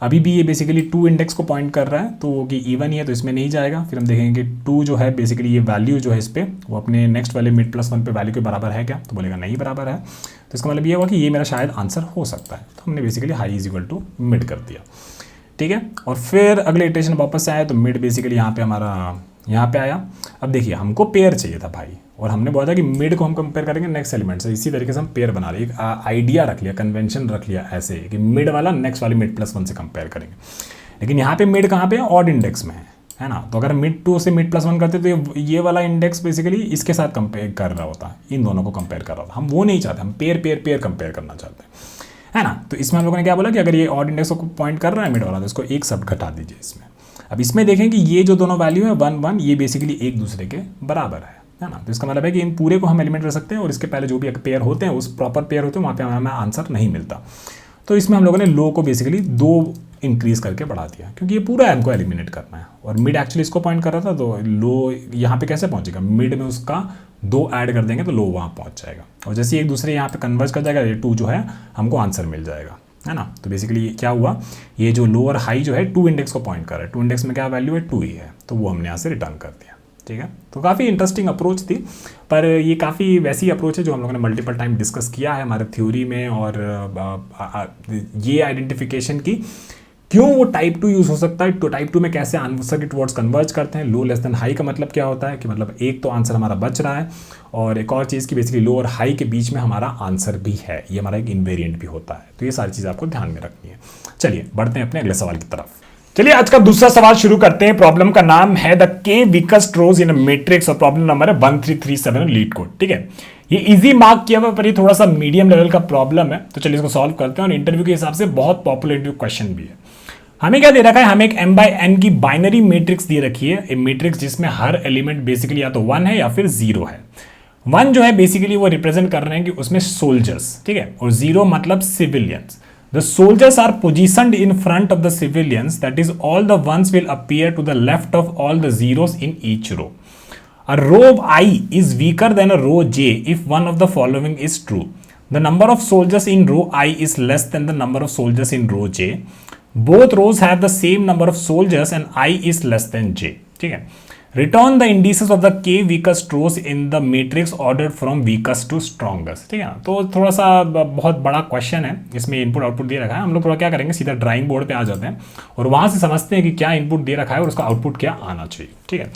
अभी भी ये बेसिकली 2 इंडेक्स को पॉइंट कर रहा है, तो कि इवन ही है तो इसमें नहीं जाएगा। फिर हम देखेंगे कि 2 जो है बेसिकली ये वैल्यू जो है इस पर वो अपने नेक्स्ट वाले मिड प्लस 1 पे वैल्यू के बराबर है क्या, तो बोलेगा नहीं बराबर है। तो इसका मतलब ये हुआ कि ये मेरा शायद आंसर हो सकता है। तो हमने basically high is equal to mid कर दिया, ठीक है। और फिर अगले इटरेशन वापस से आया, तो मिड बेसिकली यहाँ पे हमारा यहाँ पे आया। अब देखिए हमको पेयर चाहिए था भाई, और हमने बोला था कि मिड को हम कंपेयर करेंगे नेक्स्ट एलिमेंट से, इसी तरीके से हम पेयर बना रहे, एक आइडिया रख लिया, कन्वेंशन रख लिया ऐसे कि मिड वाला नेक्स्ट वाले मिड प्लस 1 से कंपेयर करेंगे। लेकिन यहाँ पे मिड कहाँ पे है, ऑड इंडेक्स में है ना। तो अगर मिड 2 से मिड प्लस 1 करते तो ये वाला इंडेक्स बेसिकली इसके साथ कंपेयर कर रहा होता, इन दोनों को कंपेयर कर रहा होता। हम वो नहीं चाहते, हम पेयर कंपेयर करना चाहते हैं, है ना। तो इसमें हम लोगों ने क्या बोला कि अगर ये ऑड इंडेक्स को पॉइंट कर रहा है मिड वाला, तो इसको एक सब घटा दीजिए इसमें। अब इसमें देखें कि ये जो दोनों वैल्यू है 1 1, ये बेसिकली एक दूसरे के बराबर है, है ना। तो इसका मतलब है कि इन पूरे को हम एलिमिनेट कर सकते हैं और इसके पहले जो भी पेयर होते हैं उस प्रॉपर पेयर होते हैं वहाँ पे हमें आंसर नहीं मिलता। तो इसमें हम लोगों ने लो को बेसिकली 2 इंक्रीज करके बढ़ा दिया क्योंकि ये पूरा हमको एलिमिनेट करना है और मिड एक्चुअली इसको पॉइंट कर रहा था, तो लो यहाँ पे कैसे पहुँचेगा, मिड में उसका 2 ऐड कर देंगे तो लो वहाँ पहुँच जाएगा और जैसे एक दूसरे यहाँ पे कन्वर्ज कर जाएगा, ये 2 जो है हमको आंसर मिल जाएगा, है ना। तो बेसिकली क्या हुआ, ये जो लो और हाई जो है 2 इंडेक्स को पॉइंट कर रहा है, 2 इंडेक्स में क्या वैल्यू है 2 ही है, तो वो हमने यहाँ से रिटर्न कर दिया। ठीक है, तो काफ़ी इंटरेस्टिंग अप्रोच थी, पर ये काफ़ी वैसी अप्रोच है जो हम लोगों ने मल्टीपल टाइम डिस्कस किया है हमारे थ्योरी में और ये आइडेंटिफिकेशन की क्यों वो टाइप 2 यूज़ हो सकता है, तो टाइप 2 में कैसे आंसर के टुवर्ड्स कन्वर्ज करते हैं। लो लेस देन हाई का मतलब क्या होता है कि मतलब एक तो आंसर हमारा बच रहा है और एक और चीज़ की बेसिकली लो और हाई के बीच में हमारा आंसर भी है, ये हमारा एक इन्वेरिएंट भी होता है। तो ये सारी चीज़ आपको ध्यान में रखनी है। चलिए बढ़ते हैं अपने अगले सवाल की तरफ। चलिए आज का दूसरा सवाल शुरू करते हैं। प्रॉब्लम का नाम है द के weakest rows in a matrix और प्रॉब्लम नंबर है 1337 लीड कोड। ठीक है, ये इजी मार्क किया हुआ पर ये थोड़ा सा मीडियम लेवल का प्रॉब्लम है, तो चलिए इसको सॉल्व करते हैं और इंटरव्यू के हिसाब से बहुत पॉपुलर क्वेश्चन भी है। हमें क्या दे रखा है, हमें एक m/n की बाइनरी मैट्रिक्स दे रखी है, एक मैट्रिक्स जिसमें हर एलिमेंट बेसिकली या तो 1 है या फिर 0 है। 1 जो है बेसिकली वो रिप्रेजेंट कर रहे हैं कि उसमें सोल्जर्स, ठीक है, और 0 मतलब civilians. The soldiers are positioned in front of the civilians, that is all the ones will appear to the left of all the zeros in each row. A row I is weaker than a row J if one of the following is true. The number of soldiers in row I is less than the number of soldiers in row J. Both rows have the same number of soldiers and I is less than J. ठीक है, return the indices of the के weakest rows in the matrix ordered from weakest to strongest. ठीक है, तो थोड़ा सा बहुत बड़ा क्वेश्चन है, इसमें इनपुट आउटपुट दे रखा है। हम लोग थोड़ा क्या करेंगे, सीधा ड्राइंग बोर्ड पे आ जाते हैं और वहां से समझते हैं कि क्या इनपुट दे रखा है और उसका आउटपुट क्या आना चाहिए। ठीक है,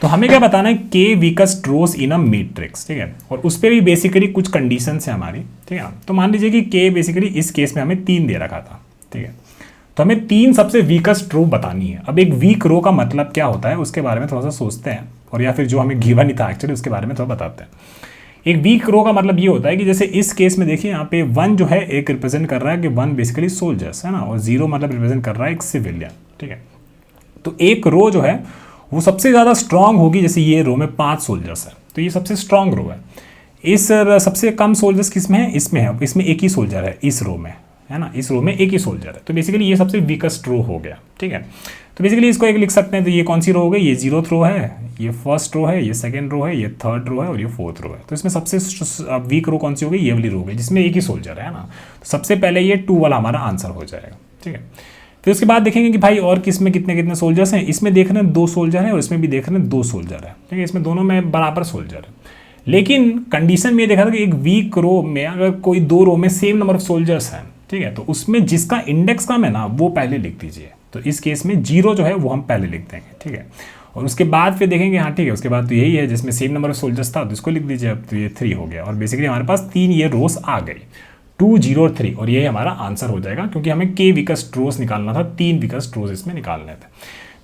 तो हमें क्या बताना है, के weakest rows in a matrix. ठीक है, और उस पर भी बेसिकली कुछ कंडीशन है हमारी। ठीक है, तो मान लीजिए कि के बेसिकली इस केस में हमें 3 दे रखा था। ठीक है, तो हमें 3 सबसे वीकेस्ट रो बतानी है। अब एक वीक रो का मतलब क्या होता है उसके बारे में थोड़ा सा सोचते हैं, और या फिर जो हमें गिवन ही था एक्चुअली उसके बारे में थोड़ा बताते हैं। एक वीक रो का मतलब ये होता है कि जैसे इस केस में देखिए यहाँ पे 1 जो है एक रिप्रेजेंट कर रहा है कि 1 बेसिकली सोल्जर्स है ना, और 0 मतलब रिप्रेजेंट कर रहा है एक सिविलियन। ठीक है, तो एक रो जो है वो सबसे ज़्यादा स्ट्रांग होगी। जैसे ये रो में 5 सोल्जर्स है तो ये सबसे स्ट्रांग रो है। इस सबसे कम सोल्जर्स किस में है, इसमें है, इसमें एक ही सोल्जर है इस रो में, है ना, इस रो में एक ही सोल्जर है। तो बेसिकली ये सबसे वीकेस्ट रो हो गया। ठीक है, तो बेसिकली इसको एक लिख सकते हैं, तो ये कौन सी रो हो गई, ये 0th रो है, ये फर्स्ट रो है, ये सेकंड रो है, ये थर्ड रो है और ये 4th रो है। तो इसमें सबसे वीक रो कौन सी हो गई, ये वाली रो हो गई जिसमें एक ही सोल्जर है ना। तो सबसे पहले ये 2 वाला हमारा आंसर हो जाएगा। ठीक है, फिर उसके बाद देखेंगे कि भाई और किस में कितने कितने सोल्जर्स हैं। इसमें देख रहे हैं 2 सोल्जर है और इसमें भी देख रहे हैं 2 सोल्जर है। ठीक है, इसमें दोनों में बराबर सोल्जर है, लेकिन कंडीशन में ये देखा था कि एक वीक रो में अगर कोई 2 रो में सेम नंबर ऑफ सोल्जर्स हैं, ठीक है, तो उसमें जिसका इंडेक्स कम है ना वो पहले लिख दीजिए। तो इस केस में 0 जो है वो हम पहले लिख देंगे। ठीक है, और उसके बाद फिर देखेंगे, हाँ ठीक है, उसके बाद तो यही है जिसमें सेम नंबर ऑफ सोल्जर्स था तो इसको लिख दीजिए। अब तो ये 3 हो गया और बेसिकली हमारे पास 3 ये रोज आ गई, 2, 0 और 3, और ये हमारा आंसर हो जाएगा क्योंकि हमें के वीकेस्ट रोज निकालना था, 3 वीकेस्ट रोज इसमें निकालने थे।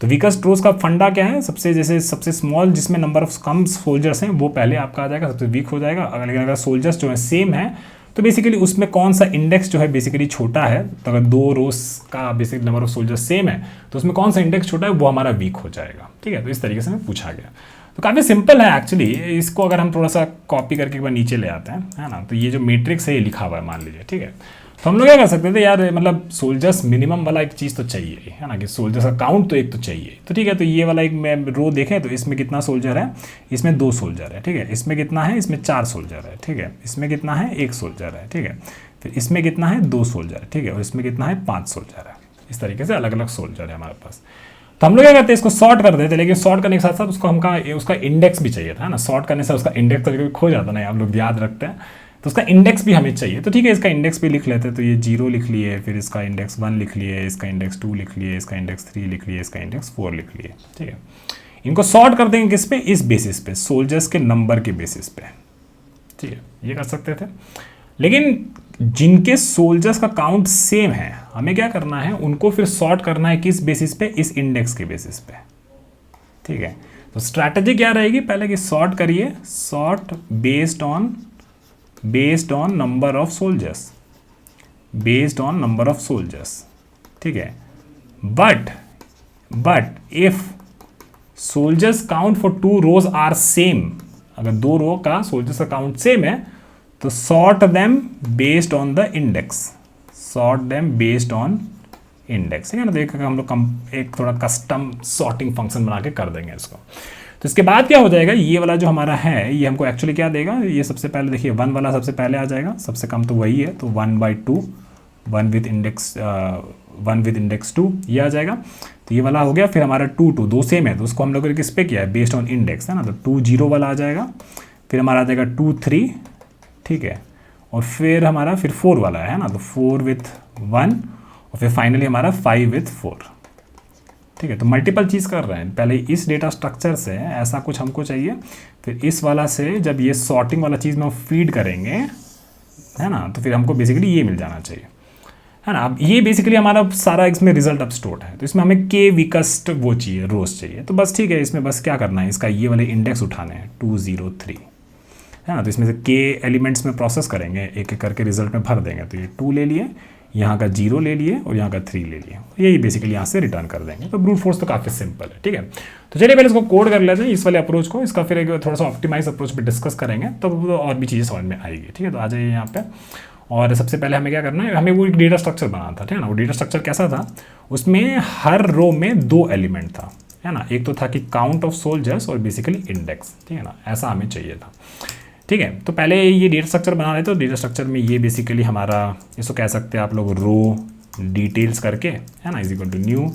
तो वीकेस्ट रोज का फंडा क्या है, सबसे स्मॉल जिसमें नंबर ऑफ कम सोल्जर्स हैं वो पहले आपका आ जाएगा, सबसे वीक हो जाएगा। अगर सोल्जर्स जो है सेम है तो बेसिकली उसमें कौन सा इंडेक्स जो है बेसिकली छोटा है, तो अगर 2 रोज का basic number of soldiers same है तो उसमें कौन सा इंडेक्स छोटा है वो हमारा वीक हो जाएगा। ठीक है, तो इस तरीके से हमें पूछा गया। तो काफ़ी सिंपल है एक्चुअली, इसको अगर हम थोड़ा सा कॉपी करके एक बार नीचे ले आते हैं, है ना, तो ये जो मैट्रिक्स है ये लिखा हुआ है मान लीजिए। ठीक है, तो हम लोग क्या कर सकते थे यार, मतलब सोल्जर्स मिनिमम वाला एक चीज़ तो चाहिए, है ना, कि सोल्जर्स का काउंट तो एक तो चाहिए। तो ठीक है, तो ये वाला एक मैं रो देखें तो इसमें कितना सोल्जर है, इसमें 2 सोल्जर है। ठीक है, इसमें कितना है, इसमें 4 सोल्जर है। ठीक है, इसमें कितना है, 1 सोल्जर है। ठीक है, फिर इसमें कितना है, 2 सोल्जर है। ठीक है, और इसमें कितना है, 5 सोल्जर है। इस तरीके से अलग अलग सोल्जर है हमारे पास। तो हम लोग क्या करते हैं, इसको सॉर्ट कर देते हैं, लेकिन सॉर्ट करने के साथ साथ उसका इंडेक्स भी चाहिए था ना। सॉर्ट करने से उसका इंडेक्स तो खो जाता नहीं, आप लोग याद रखते हैं, तो उसका इंडेक्स भी हमें चाहिए। तो ठीक है, इसका इंडेक्स भी लिख लेते हैं। तो ये 0 लिख लिए, फिर इसका इंडेक्स 1 लिख लिए, इसका इंडेक्स 2 लिख लिए, इसका इंडेक्स 3 लिख लिए, इसका इंडेक्स 4 लिख लिए। ठीक है, इनको सॉर्ट कर देंगे किस पे, इस बेसिस पे, सोल्जर्स के नंबर के बेसिस पे। ठीक है, ये कर सकते थे, लेकिन जिनके सोल्जर्स का काउंट सेम है हमें क्या करना है, उनको फिर सॉर्ट करना है किस बेसिस पे, इस इंडेक्स के बेसिस पे। ठीक है, तो स्ट्रैटेजी क्या रहेगी, पहले कि सॉर्ट करिए, sort based on number of soldiers, based on number of soldiers. ठीक है, but if soldiers count for 2 rows are same, अगर दो रो का सोल्जर्स का काउंट सेम है तो sort them based on the index, sort them based on index, ठीक है ना। देखिए हम लोग एक थोड़ा कस्टम सॉर्टिंग फंक्शन बना के कर देंगे इसको। तो इसके बाद क्या हो जाएगा, ये वाला जो हमारा है ये हमको एक्चुअली क्या देगा, ये सबसे पहले देखिए 1 वाला सबसे पहले आ जाएगा, सबसे कम तो वही है, तो 1/2 1 विद इंडेक्स 2 ये आ जाएगा। तो ये वाला हो गया। फिर हमारा 2 2 दो सेम है तो उसको हम लोग ने किस पे किया है, बेस्ड ऑन इंडेक्स, है ना। तो 2 0 वाला आ जाएगा, फिर हमारा आ जाएगा 2 3, ठीक है। और फिर हमारा फिर 4 वाला है ना, तो 4 विथ 1 और फिर फाइनली हमारा 5 विथ 4, ठीक है। तो मल्टीपल चीज़ कर रहे हैं, पहले इस डेटा स्ट्रक्चर से ऐसा कुछ हमको चाहिए, फिर इस वाला से जब ये सॉर्टिंग वाला चीज़ में हम फीड करेंगे, है ना, तो फिर हमको बेसिकली ये मिल जाना चाहिए, है ना। अब ये बेसिकली हमारा सारा इसमें रिजल्ट अब स्टोर्ड है, तो इसमें हमें के वीकेस्ट वो चाहिए, रोज चाहिए। तो बस ठीक है, इसमें बस क्या करना है, इसका ये वाले इंडेक्स उठाने हैं 2 0 3, है ना। तो इसमें से के एलिमेंट्स में प्रोसेस करेंगे, एक एक करके रिजल्ट में भर देंगे। तो ये 2 ले लिए, यहाँ का 0 ले लिए और यहाँ का 3 ले लिए, यही बेसिकली यहाँ से रिटर्न कर देंगे। तो ब्रूट फोर्स तो काफ़ी सिंपल है, ठीक है। तो चलिए पहले इसको कोड कर लेते हैं इस वाले अप्रोच को, इसका फिर एक थोड़ा सा ऑप्टिमाइज अप्रोच पे डिस्कस करेंगे, तो और भी चीज़ें समझ में आएगी, ठीक है। तो आ जाइए यहाँ पे, और सबसे पहले हमें क्या करना है, हमें वो एक डेटा स्ट्रक्चर बनाना था, ठीक है ना। वो डेटा स्ट्रक्चर कैसा था, उसमें हर रो में 2 एलिमेंट था, है ना। एक तो था कि काउंट ऑफ सोल्जर्स और बेसिकली इंडेक्स, ठीक है ना, ऐसा हमें चाहिए था, ठीक है। तो पहले ये डेटा स्ट्रक्चर बना रहे थे, तो डेटा स्ट्रक्चर में ये बेसिकली हमारा, इसको कह सकते हैं आप लोग रो डिटेल्स करके, है ना, is equal to new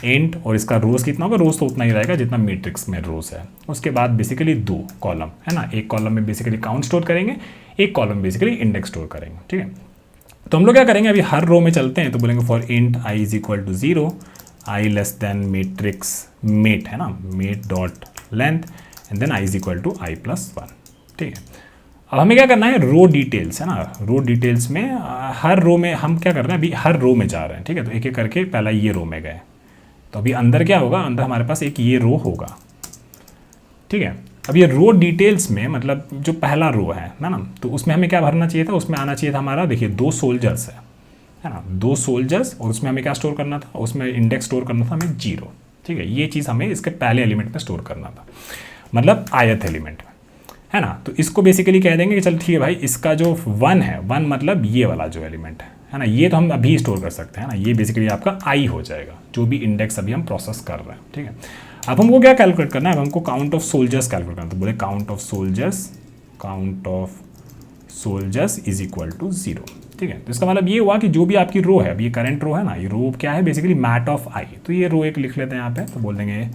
end, और इसका रोज कितना होगा, रोज तो उतना ही रहेगा जितना मैट्रिक्स में रोज है। उसके बाद बेसिकली 2 कॉलम, है ना, एक कॉलम में बेसिकली काउंट स्टोर करेंगे, एक कॉलम बेसिकली इंडेक्स स्टोर करेंगे, ठीक है। तो हम लोग क्या करेंगे, अभी हर रो में चलते हैं, तो बोलेंगे for int i is equal to 0, i less than matrix mat, है ना, mat dot length and then i is equal to i plus 1, ठीक है। अब हमें क्या करना है, रो डिटेल्स, है ना, रो डिटेल्स में हर रो में हम क्या कर रहे हैं, अभी हर रो में जा रहे हैं, ठीक है। तो एक एक करके पहला ये रो में गए, तो अभी अंदर क्या होगा, अंदर हमारे पास एक ये रो होगा, ठीक है। अब ये रो डिटेल्स में मतलब जो पहला रो है ना, तो उसमें हमें क्या भरना चाहिए था, उसमें आना चाहिए था हमारा, देखिए 2 सोल्जर्स है ना, 2 सोल्जर्स, और उसमें हमें क्या स्टोर करना था, उसमें इंडेक्स स्टोर करना था हमें 0, ठीक है। ये चीज़ हमें इसके पहले एलिमेंट में स्टोर करना था, मतलब आयत एलिमेंट में, है ना। तो इसको बेसिकली कह देंगे कि चल ठीक है भाई, इसका जो 1 है, 1 मतलब ये वाला जो एलिमेंट है ना, ये तो हम अभी स्टोर कर सकते हैं ना, ये बेसिकली आपका आई हो जाएगा, जो भी इंडेक्स अभी हम प्रोसेस कर रहे हैं, ठीक है। अब हमको क्या कैलकुलेट करना है, अब हमको काउंट ऑफ सोल्जर्स कैलकुलेट करना है, तो बोले count of soldiers is equal to 0, ठीक है। तो इसका मतलब ये हुआ कि जो भी आपकी रो है, अब ये करंट रो है ना, ये रो क्या है बेसिकली मैट ऑफ आई, तो ये रो एक लिख लेते हैं यहाँ पे, तो बोल देंगे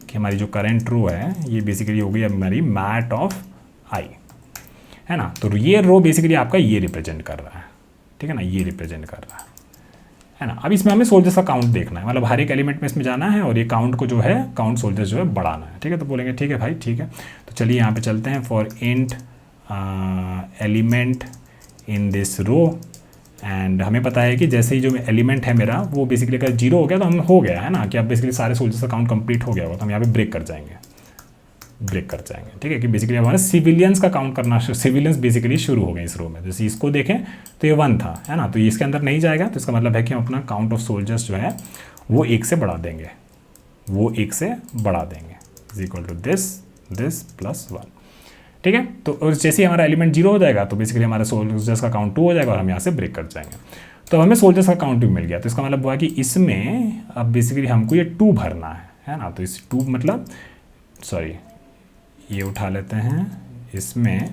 कि हमारी जो करंट रो है ये बेसिकली हो गई हमारी मैट ऑफ आई, है ना। तो ये रो बेसिकली आपका ये रिप्रेजेंट कर रहा है, ठीक है ना, ये रिप्रेजेंट कर रहा है ना। अब इसमें हमें सोल्जर्स का काउंट देखना है, मतलब हर एक एलिमेंट में इसमें जाना है और ये काउंट को जो है, काउंट सोल्जर्स जो है बढ़ाना है, ठीक है। तो बोलेंगे ठीक है भाई, ठीक है। तो चलिए यहाँ पे चलते हैं, for int element in this row, and हमें पता है कि जैसे ही जो एलिमेंट है मेरा वो बेसिकली अगर 0 हो गया तो हम हो गया, है ना, कि अब बेसिकली सारे सोल्जर्स का काउंट कंप्लीट हो गया होगा, तो हम यहाँ पे ब्रेक कर जाएंगे, ठीक है। कि बेसिकली हमारे सिविलियंस का काउंट करना, सिविलियंस बेसिकली शुरू हो गए इस रो में। जैसे इसको देखें तो ये 1 था, है ना, तो ये इसके अंदर नहीं जाएगा, तो इसका मतलब है कि हम अपना काउंट ऑफ सोल्जर्स जो है वो 1 से बढ़ा देंगे, is equal to this plus 1, ठीक है। तो जैसे ही हमारा एलिमेंट 0 हो जाएगा तो बेसिकली हमारे सोल्जर्स का काउंट 2 हो जाएगा और हम यहाँ से ब्रेक कर जाएंगे। तो हमें सोल्जर्स का काउंट भी मिल गया, तो इसका मतलब हुआ कि इसमें अब बेसिकली हमको ये 2 भरना है ना। तो इस 2 मतलब ये उठा लेते हैं, इसमें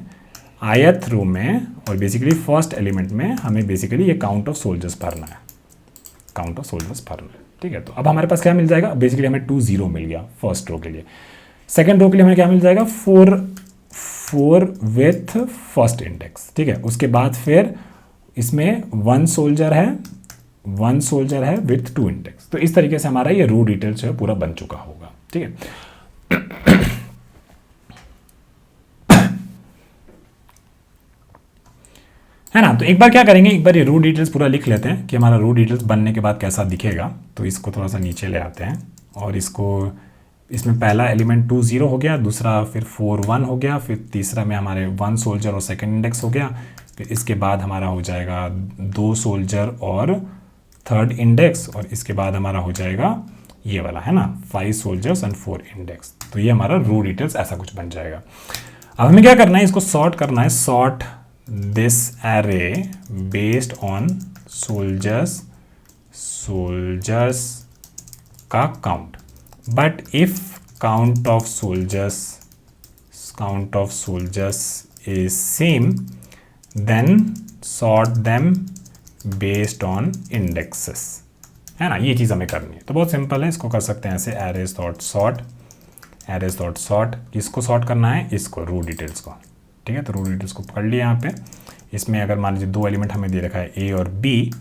आयत रो में और बेसिकली फर्स्ट एलिमेंट में हमें बेसिकली ये काउंट ऑफ सोल्जर्स भरना है, ठीक है। तो अब हमारे पास क्या मिल जाएगा, बेसिकली हमें 2 0 मिल गया फर्स्ट रो के लिए। सेकंड रो के लिए हमें क्या मिल जाएगा, 4 विथ फर्स्ट इंडेक्स, ठीक है। उसके बाद फिर इसमें 1 सोल्जर है विथ 2 इंडेक्स। तो इस तरीके से हमारा ये रो डिटेल्स जो है पूरा बन चुका होगा, ठीक है। है ना। तो एक बार क्या करेंगे, एक बार ये रो डिटेल्स पूरा लिख लेते हैं कि हमारा रो डिटेल्स बनने के बाद कैसा दिखेगा। तो इसको थोड़ा सा नीचे ले आते हैं और इसमें पहला एलिमेंट 2 0 हो गया, दूसरा फिर 4 1 हो गया, फिर तीसरा में हमारे 1 सोल्जर और सेकंड इंडेक्स हो गया, फिर इसके बाद हमारा हो जाएगा 2 सोल्जर और थर्ड इंडेक्स, और इसके बाद हमारा हो जाएगा ये वाला, है ना, 5 सोल्जर्स एंड 4 इंडेक्स। तो ये हमारा रो डिटेल्स ऐसा कुछ बन जाएगा। अब हमें क्या करना है, इसको सॉर्ट करना है, sort this array based on soldiers का count, but if count of soldiers is same then sort them based on indexes, है ना। ये चीज़ हमें करनी है, तो बहुत सिंपल है, इसको कर सकते हैं ऐसे, एरेज डॉट सॉर्ट, किसको सॉर्ट करना है, इसको रो डिटेल्स को, ठीक है। तो रो डिटेल्स को पढ़ लिया यहाँ पे। इसमें अगर मान लीजिए 2 एलिमेंट हमें दे रखा है ए और बी,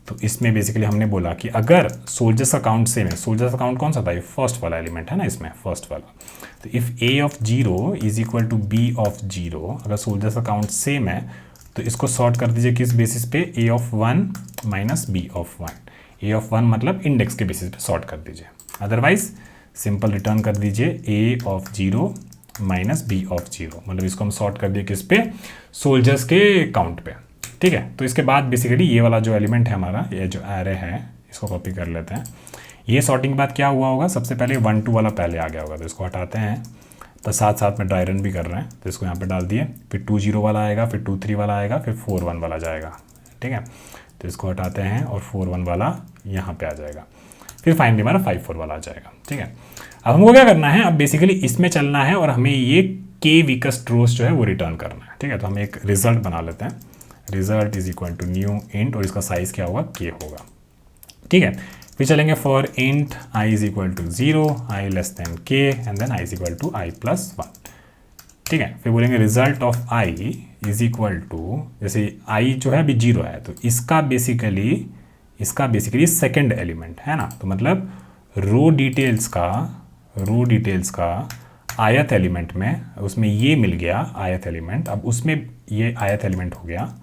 तो इसमें बेसिकली हमने बोला कि अगर सोल्जर्स का काउंट सेम है, सोल्जर्स का काउंट कौन सा था, ये फर्स्ट वाला एलिमेंट है ना, इसमें फर्स्ट वाला। तो if a of 0 is equal to b of 0, अगर सोल्जर्स का काउंट सेम है तो इसको सॉर्ट कर दीजिए किस बेसिस पे, A of 1 minus B of 1। A of 1 मतलब इंडेक्स के बेसिस पे सॉर्ट कर दीजिए, अदरवाइज सिंपल रिटर्न कर दीजिए ए ऑफ 0 माइनस बी ऑफ 0, मतलब इसको हम सॉर्ट कर दिए किस पे, सोल्जर्स के काउंट पे, ठीक है। तो इसके बाद बेसिकली ये वाला जो एलिमेंट है हमारा, ये जो एरे है, इसको कॉपी कर लेते हैं। ये सॉर्टिंग के बाद क्या हुआ होगा, सबसे पहले 1 2 वाला पहले आ गया होगा, तो इसको हटाते हैं, तो साथ साथ में ड्राई रन भी कर रहे हैं, तो इसको यहाँ पे डाल दिए, फिर 2 0 वाला आएगा, फिर 2 3 वाला आएगा, फिर 4 1 वाला जाएगा, ठीक है। तो इसको हटाते हैं और 4 1 वाला यहाँ पे आ जाएगा, फिर फाइनली हमारा 5 4 वाला आ जाएगा, ठीक है। अब हमको क्या करना है, अब बेसिकली इसमें चलना है और हमें ये के वीकेस्ट रोज जो है वो रिटर्न करना है, ठीक है। तो हम एक रिजल्ट बना लेते हैं, result is equal to new int, और इसका साइज क्या होगा, के होगा, ठीक है। फिर चलेंगे for int i is equal to 0, i less than k and then i is equal to i plus 1, ठीक है। फिर बोलेंगे result of i is equal to, जैसे i जो है अभी 0 है, तो इसका बेसिकली सेकेंड एलिमेंट है ना, तो मतलब रो डिटेल्स का आयत एलिमेंट में, उसमें ये मिल गया आयत एलिमेंट, अब उसमें ये आयत एलिमेंट हो गया,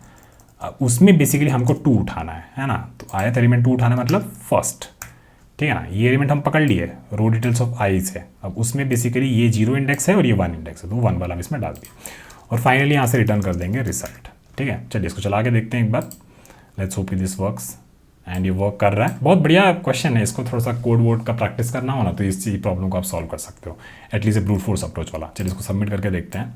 अब उसमें बेसिकली हमको 2 उठाना है ना। तो आयत एलिमेंट 2 उठाना मतलब फर्स्ट, ठीक है ना। ये एलिमेंट हम पकड़ लिए रो डिटेल्स ऑफ आई से, अब उसमें बेसिकली ये 0 इंडेक्स है और ये 1 इंडेक्स है, तो 1 वाला हम इसमें डाल दिए, और फाइनली यहाँ से रिटर्न कर देंगे रिजल्ट, ठीक है। चलिए इसको चला के देखते हैं एक बार, let's hope this works, and ये वर्क कर रहा है, बहुत बढ़िया क्वेश्चन है। इसको थोड़ा सा कोड वोड का प्रैक्टिस करना हो ना, तो इस प्रॉब्लम को आप सॉल्व कर सकते हो, एटलीस्ट ब्रूट फोर्स अप्रोच वाला। चलिए इसको सबमिट करके देखते हैं,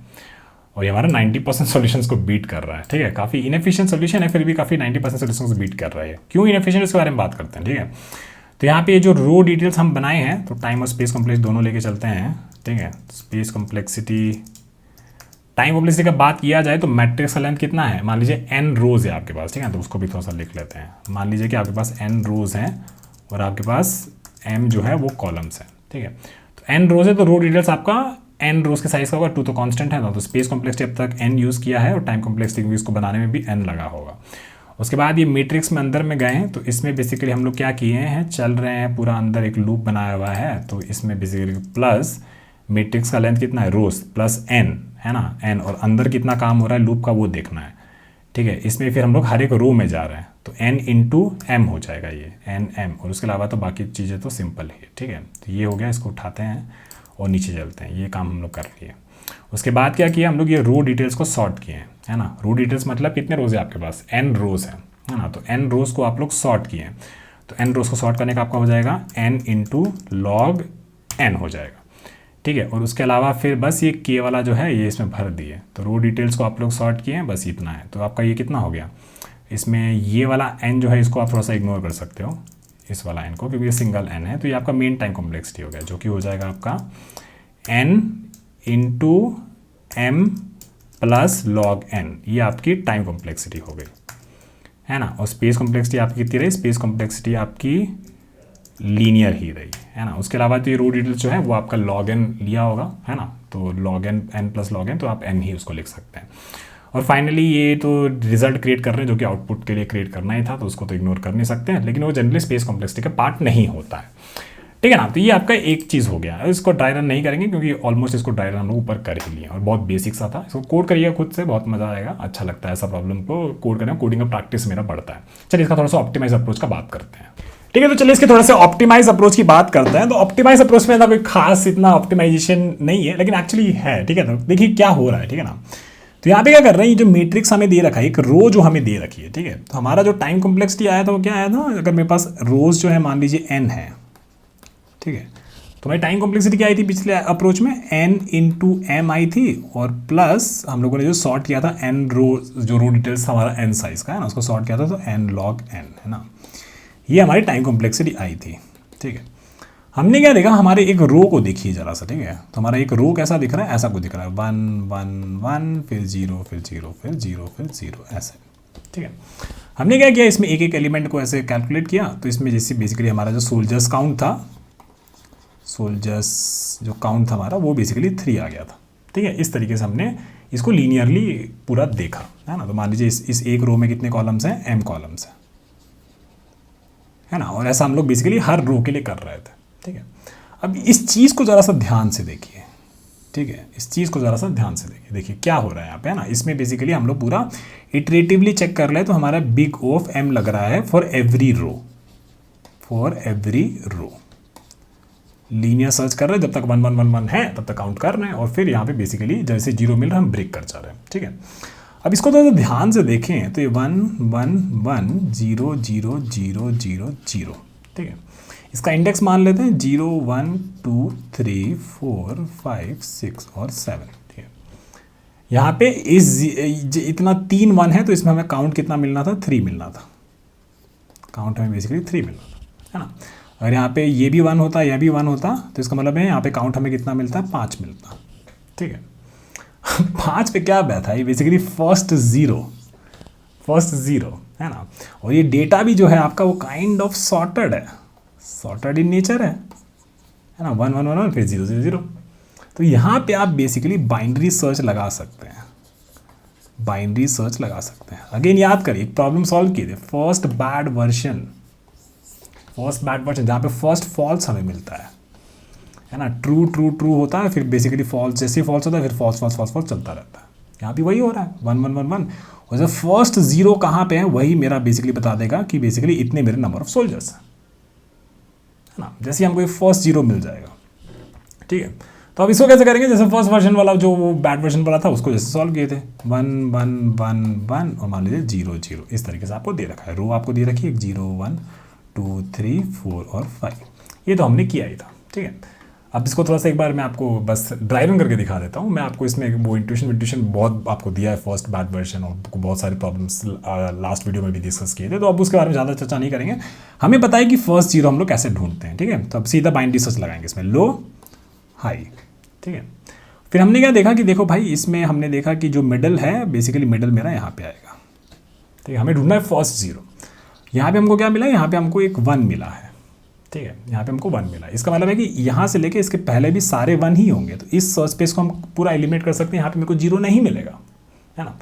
और ये हमारा 90% सॉल्यूशंस को बीट कर रहा है, ठीक है। काफ़ी इनएफिशिएंट सॉल्यूशन है, फिर भी काफ़ी 90% सॉल्यूशंस को बीट कर रहा है। क्यों इनएफिशिएंट, इसके बारे में बात करते हैं, ठीक है। तो यहाँ पे ये जो रो डिटेल्स हम बनाए हैं, तो टाइम और स्पेस कॉम्प्लेक्स दोनों लेके चलते हैं, ठीक है। स्पेस कॉम्प्लेक्सिटी, टाइम कॉम्प्लेक्सिटी का बात किया जाए तो मैट्रिक्स का लेंथ कितना है, मान लीजिए n रोज है आपके पास, ठीक है। तो उसको भी थोड़ा सा लिख लेते हैं, मान लीजिए कि आपके पास n रोज हैं और आपके पास m जो है वो कॉलम्स हैं, ठीक है। तो n रोज है तो रो डिटेल्स आपका n रोज के साइज का होगा, 2 तो कांस्टेंट है ना, तो स्पेस कॉम्प्लेक्सिटी अब तक n यूज़ किया है, और टाइम कॉम्प्लेक्सिटी इसको बनाने में भी n लगा होगा। उसके बाद ये मैट्रिक्स में अंदर में गए हैं, तो इसमें बेसिकली हम लोग क्या किए हैं, चल रहे हैं पूरा अंदर एक लूप बनाया हुआ है, तो इसमें बेसिकली प्लस मैट्रिक्स का लेंथ कितना है, रोज प्लस n है ना, n, और अंदर कितना काम हो रहा है लूप का वो देखना है, ठीक है। इसमें फिर हम लोग हर एक रो में जा रहे हैं, तो n इंटू m हो जाएगा ये n m, और उसके अलावा तो बाकी चीज़ें तो सिंपल है, ठीक है। तो ये हो गया, इसको उठाते हैं और नीचे चलते हैं, ये काम हम लोग कर लिए। उसके बाद क्या किया हम लोग, ये रो डिटेल्स को सॉर्ट किए हैं, है ना। रो डिटेल्स मतलब कितने रोज है आपके पास, n रोज है ना, तो n रोज को आप लोग सॉर्ट किए हैं, तो n रोज को सॉर्ट करने का आपका हो जाएगा n इंटू लॉग n हो जाएगा, ठीक है। और उसके अलावा फिर बस ये k वाला जो है ये इसमें भर दिए, तो रो डिटेल्स को आप लोग सॉर्ट किए हैं, बस इतना है। तो आपका ये कितना हो गया, इसमें ये वाला n जो है इसको आप थोड़ा सा इग्नोर कर सकते हो, इस वाला n को, क्योंकि ये सिंगल n है, तो ये आपका मेन टाइम कॉम्प्लेक्सिटी हो गया, जो कि हो जाएगा आपका n into m plus log n, ये आपकी टाइम कॉम्प्लेक्सिटी हो गई, है ना। और स्पेस कॉम्प्लेक्सिटी आपकी कितनी रही, स्पेस कॉम्प्लेक्सिटी आपकी लीनियर ही रही, है ना। उसके अलावा तो ये रो डिटेल्स जो है वो आपका log n लिया होगा, है ना, तो log n plus log n, तो आप n ही उसको लिख सकते हैं। और फाइनली ये तो रिजल्ट क्रिएट कर रहे हैं, जो कि आउटपुट के लिए क्रिएट करना ही था, तो उसको तो इग्नोर कर नहीं सकते हैं, लेकिन वो जनरली स्पेस कॉम्प्लेक्सिटी का पार्ट नहीं होता है, ठीक है ना। तो ये आपका एक चीज़ हो गया, इसको ड्राई रन नहीं करेंगे क्योंकि ऑलमोस्ट इसको ड्राई रन हम लोग ऊपर कर ही लिए, और बहुत बेसिक सा था। इसको कोड करिएगा खुद से, बहुत मजा आएगा, अच्छा लगता है ऐसा प्रॉब्लम को कोड करना, कोडिंग का प्रैक्टिस मेरा बढ़ता है। चलिए इसका थोड़ा सा ऑप्टिमाइज अप्रोच का बात करते हैं, ठीक है। तो चलिए इसके थोड़ा सा ऑप्टिमाइज अप्रोच की बात करते हैं। तो ऑप्टिमाइज अप्रोच में कोई खास इतना ऑप्टिमाइजेशन नहीं है, लेकिन एक्चुअली है, ठीक है। तो देखिए क्या हो रहा है, ठीक है ना। तो यहाँ पे क्या कर रहे हैं, ये जो मैट्रिक्स हमें दे रखा है, एक रो जो हमें दे रखी है, ठीक है। तो हमारा जो टाइम कॉम्प्लेक्सिटी आया था वो क्या आया था, अगर मेरे पास रोज जो है मान लीजिए n है, ठीक है, तो हमारी टाइम कॉम्प्लेक्सिटी क्या आई थी पिछले अप्रोच में, n इंटू एम आई थी, और प्लस हम लोगों ने जो सॉर्ट किया था n रो, जो रो डिटेल्स था हमारा n साइज का है ना, उसको सॉर्ट किया था तो n log n है ना, ये हमारी टाइम कॉम्प्लेक्सिटी आई थी। ठीक है, हमने क्या देखा, हमारे एक रो को देखिए जरा सा। ठीक है, तो हमारा एक रो कैसा दिख रहा है, ऐसा कुछ दिख रहा है, 1 1 1 फिर 0 फिर 0 फिर 0 फिर 0 ऐसे। ठीक है, हमने क्या किया, इसमें एक एक एलिमेंट को ऐसे कैलकुलेट किया, तो इसमें जैसे बेसिकली हमारा जो सोल्जर्स काउंट था, सोल्जर्स जो काउंट था हमारा वो बेसिकली 3 आ गया था। ठीक है, इस तरीके से हमने इसको लीनियरली पूरा देखा है ना। तो मान लीजिए इस एक रो में कितने कॉलम्स हैं, m कॉलम्स है ना, और ऐसा हम लोग बेसिकली हर रो के लिए कर रहे थे। ठीक है, अब इस चीज़ को ज़रा सा ध्यान से देखिए। ठीक है, इस चीज़ को ज़रा सा ध्यान से देखिए, देखिए क्या हो रहा है यहाँ पे है ना। इसमें बेसिकली हम लोग पूरा इटरेटिवली चेक कर ले, तो हमारा बिग ऑफ m लग रहा है for every row, for every row. Linear search कर रहे हैं, जब तक 1 1 1 1 है तब तक काउंट कर रहे हैं, और फिर यहाँ पे बेसिकली जैसे 0 मिल रहा है हम ब्रेक कर जा रहे हैं। ठीक है, अब इसको तो ध्यान से देखें, तो ये 1 1 1 0 0 0 0 0। ठीक है, इसका इंडेक्स मान लेते हैं 0 1 2 3 4 5 6 और 7। ठीक है, यहाँ पे इतना 3 1 है, तो इसमें हमें काउंट कितना मिलना था, 3 मिलना था। काउंट हमें बेसिकली 3 मिलना था, है ना। अगर यहाँ पे ये भी 1 होता, यह भी 1 होता, तो इसका मतलब है यहाँ पे काउंट हमें कितना मिलता है, 5 मिलता। ठीक है, 5 पे क्या बैठा है, बेसिकली फर्स्ट जीरो है ना। और ये डेटा भी जो है आपका वो काइंड ऑफ सॉर्टेड है, सॉर्टेड इन नेचर है ना। 1 1 1 1 फिर 0 0 0। तो यहाँ पे आप बेसिकली बाइनरी सर्च लगा सकते हैं, बाइनरी सर्च लगा सकते हैं। अगेन याद करिए, प्रॉब्लम सॉल्व कीजिए, फर्स्ट बैड वर्जन जहाँ पे फर्स्ट फॉल्स हमें मिलता है ना। ट्रू ट्रू ट्रू होता है, फिर बेसिकली फॉल्स, जैसे ही फॉल्स होता है फिर फॉल्स फॉल्स फॉल्स फॉल्स चलता रहता है। यहाँ भी वही हो रहा है, 1 1 1 1। और जब फर्स्ट 0 कहाँ पे है, वही मेरा बेसिकली बता देगा कि बेसिकली इतने मेरे नंबर ऑफ सोल्जर्स हैं, है ना। जैसे हमको फर्स्ट 0 मिल जाएगा। ठीक है, तो अब इसको कैसे करेंगे, जैसे फर्स्ट वर्जन वाला जो वो बैड वर्जन वाला था उसको जैसे सॉल्व किए थे, 1 1 1 1 और मान लीजिए 0 0, इस तरीके से आपको दे रखा है। रो आपको दे रखी है 0 1 2 3 4 और 5, ये तो हमने किया ही था। ठीक है, अब इसको थोड़ा सा एक बार मैं आपको बस ड्राई रन करके दिखा देता हूँ। मैं आपको इसमें वो इंट्यूशन बहुत आपको दिया है, फर्स्ट बैड वर्जन, और बहुत सारे प्रॉब्लम्स लास्ट वीडियो में भी डिस्कस किए थे, तो अब उसके बारे में ज़्यादा चर्चा नहीं करेंगे। हमें पता है कि फर्स्ट 0 हम लोग कैसे ढूंढते हैं। ठीक है, तो अब सीधा बाइनरी सर्च लगाएंगे इसमें, लो हाई। ठीक है, फिर हमने क्या देखा कि देखो भाई, इसमें हमने देखा कि जो मिडल है, बेसिकली मिडल मेरा यहाँ पे आएगा। ठीक है, हमें ढूंढना है फर्स्ट 0। यहाँ पे हमको क्या मिला, यहाँ पे हमको एक 1 मिला है। ठीक है, यहाँ पे हमको 1 मिला, इसका मतलब है कि यहाँ से लेके इसके पहले भी सारे 1 ही होंगे। तो इस सर्च स्पेस को हम पूरा एलिमिनेट कर सकते हैं, यहाँ पे मेरे को 0 नहीं मिलेगा, है ना।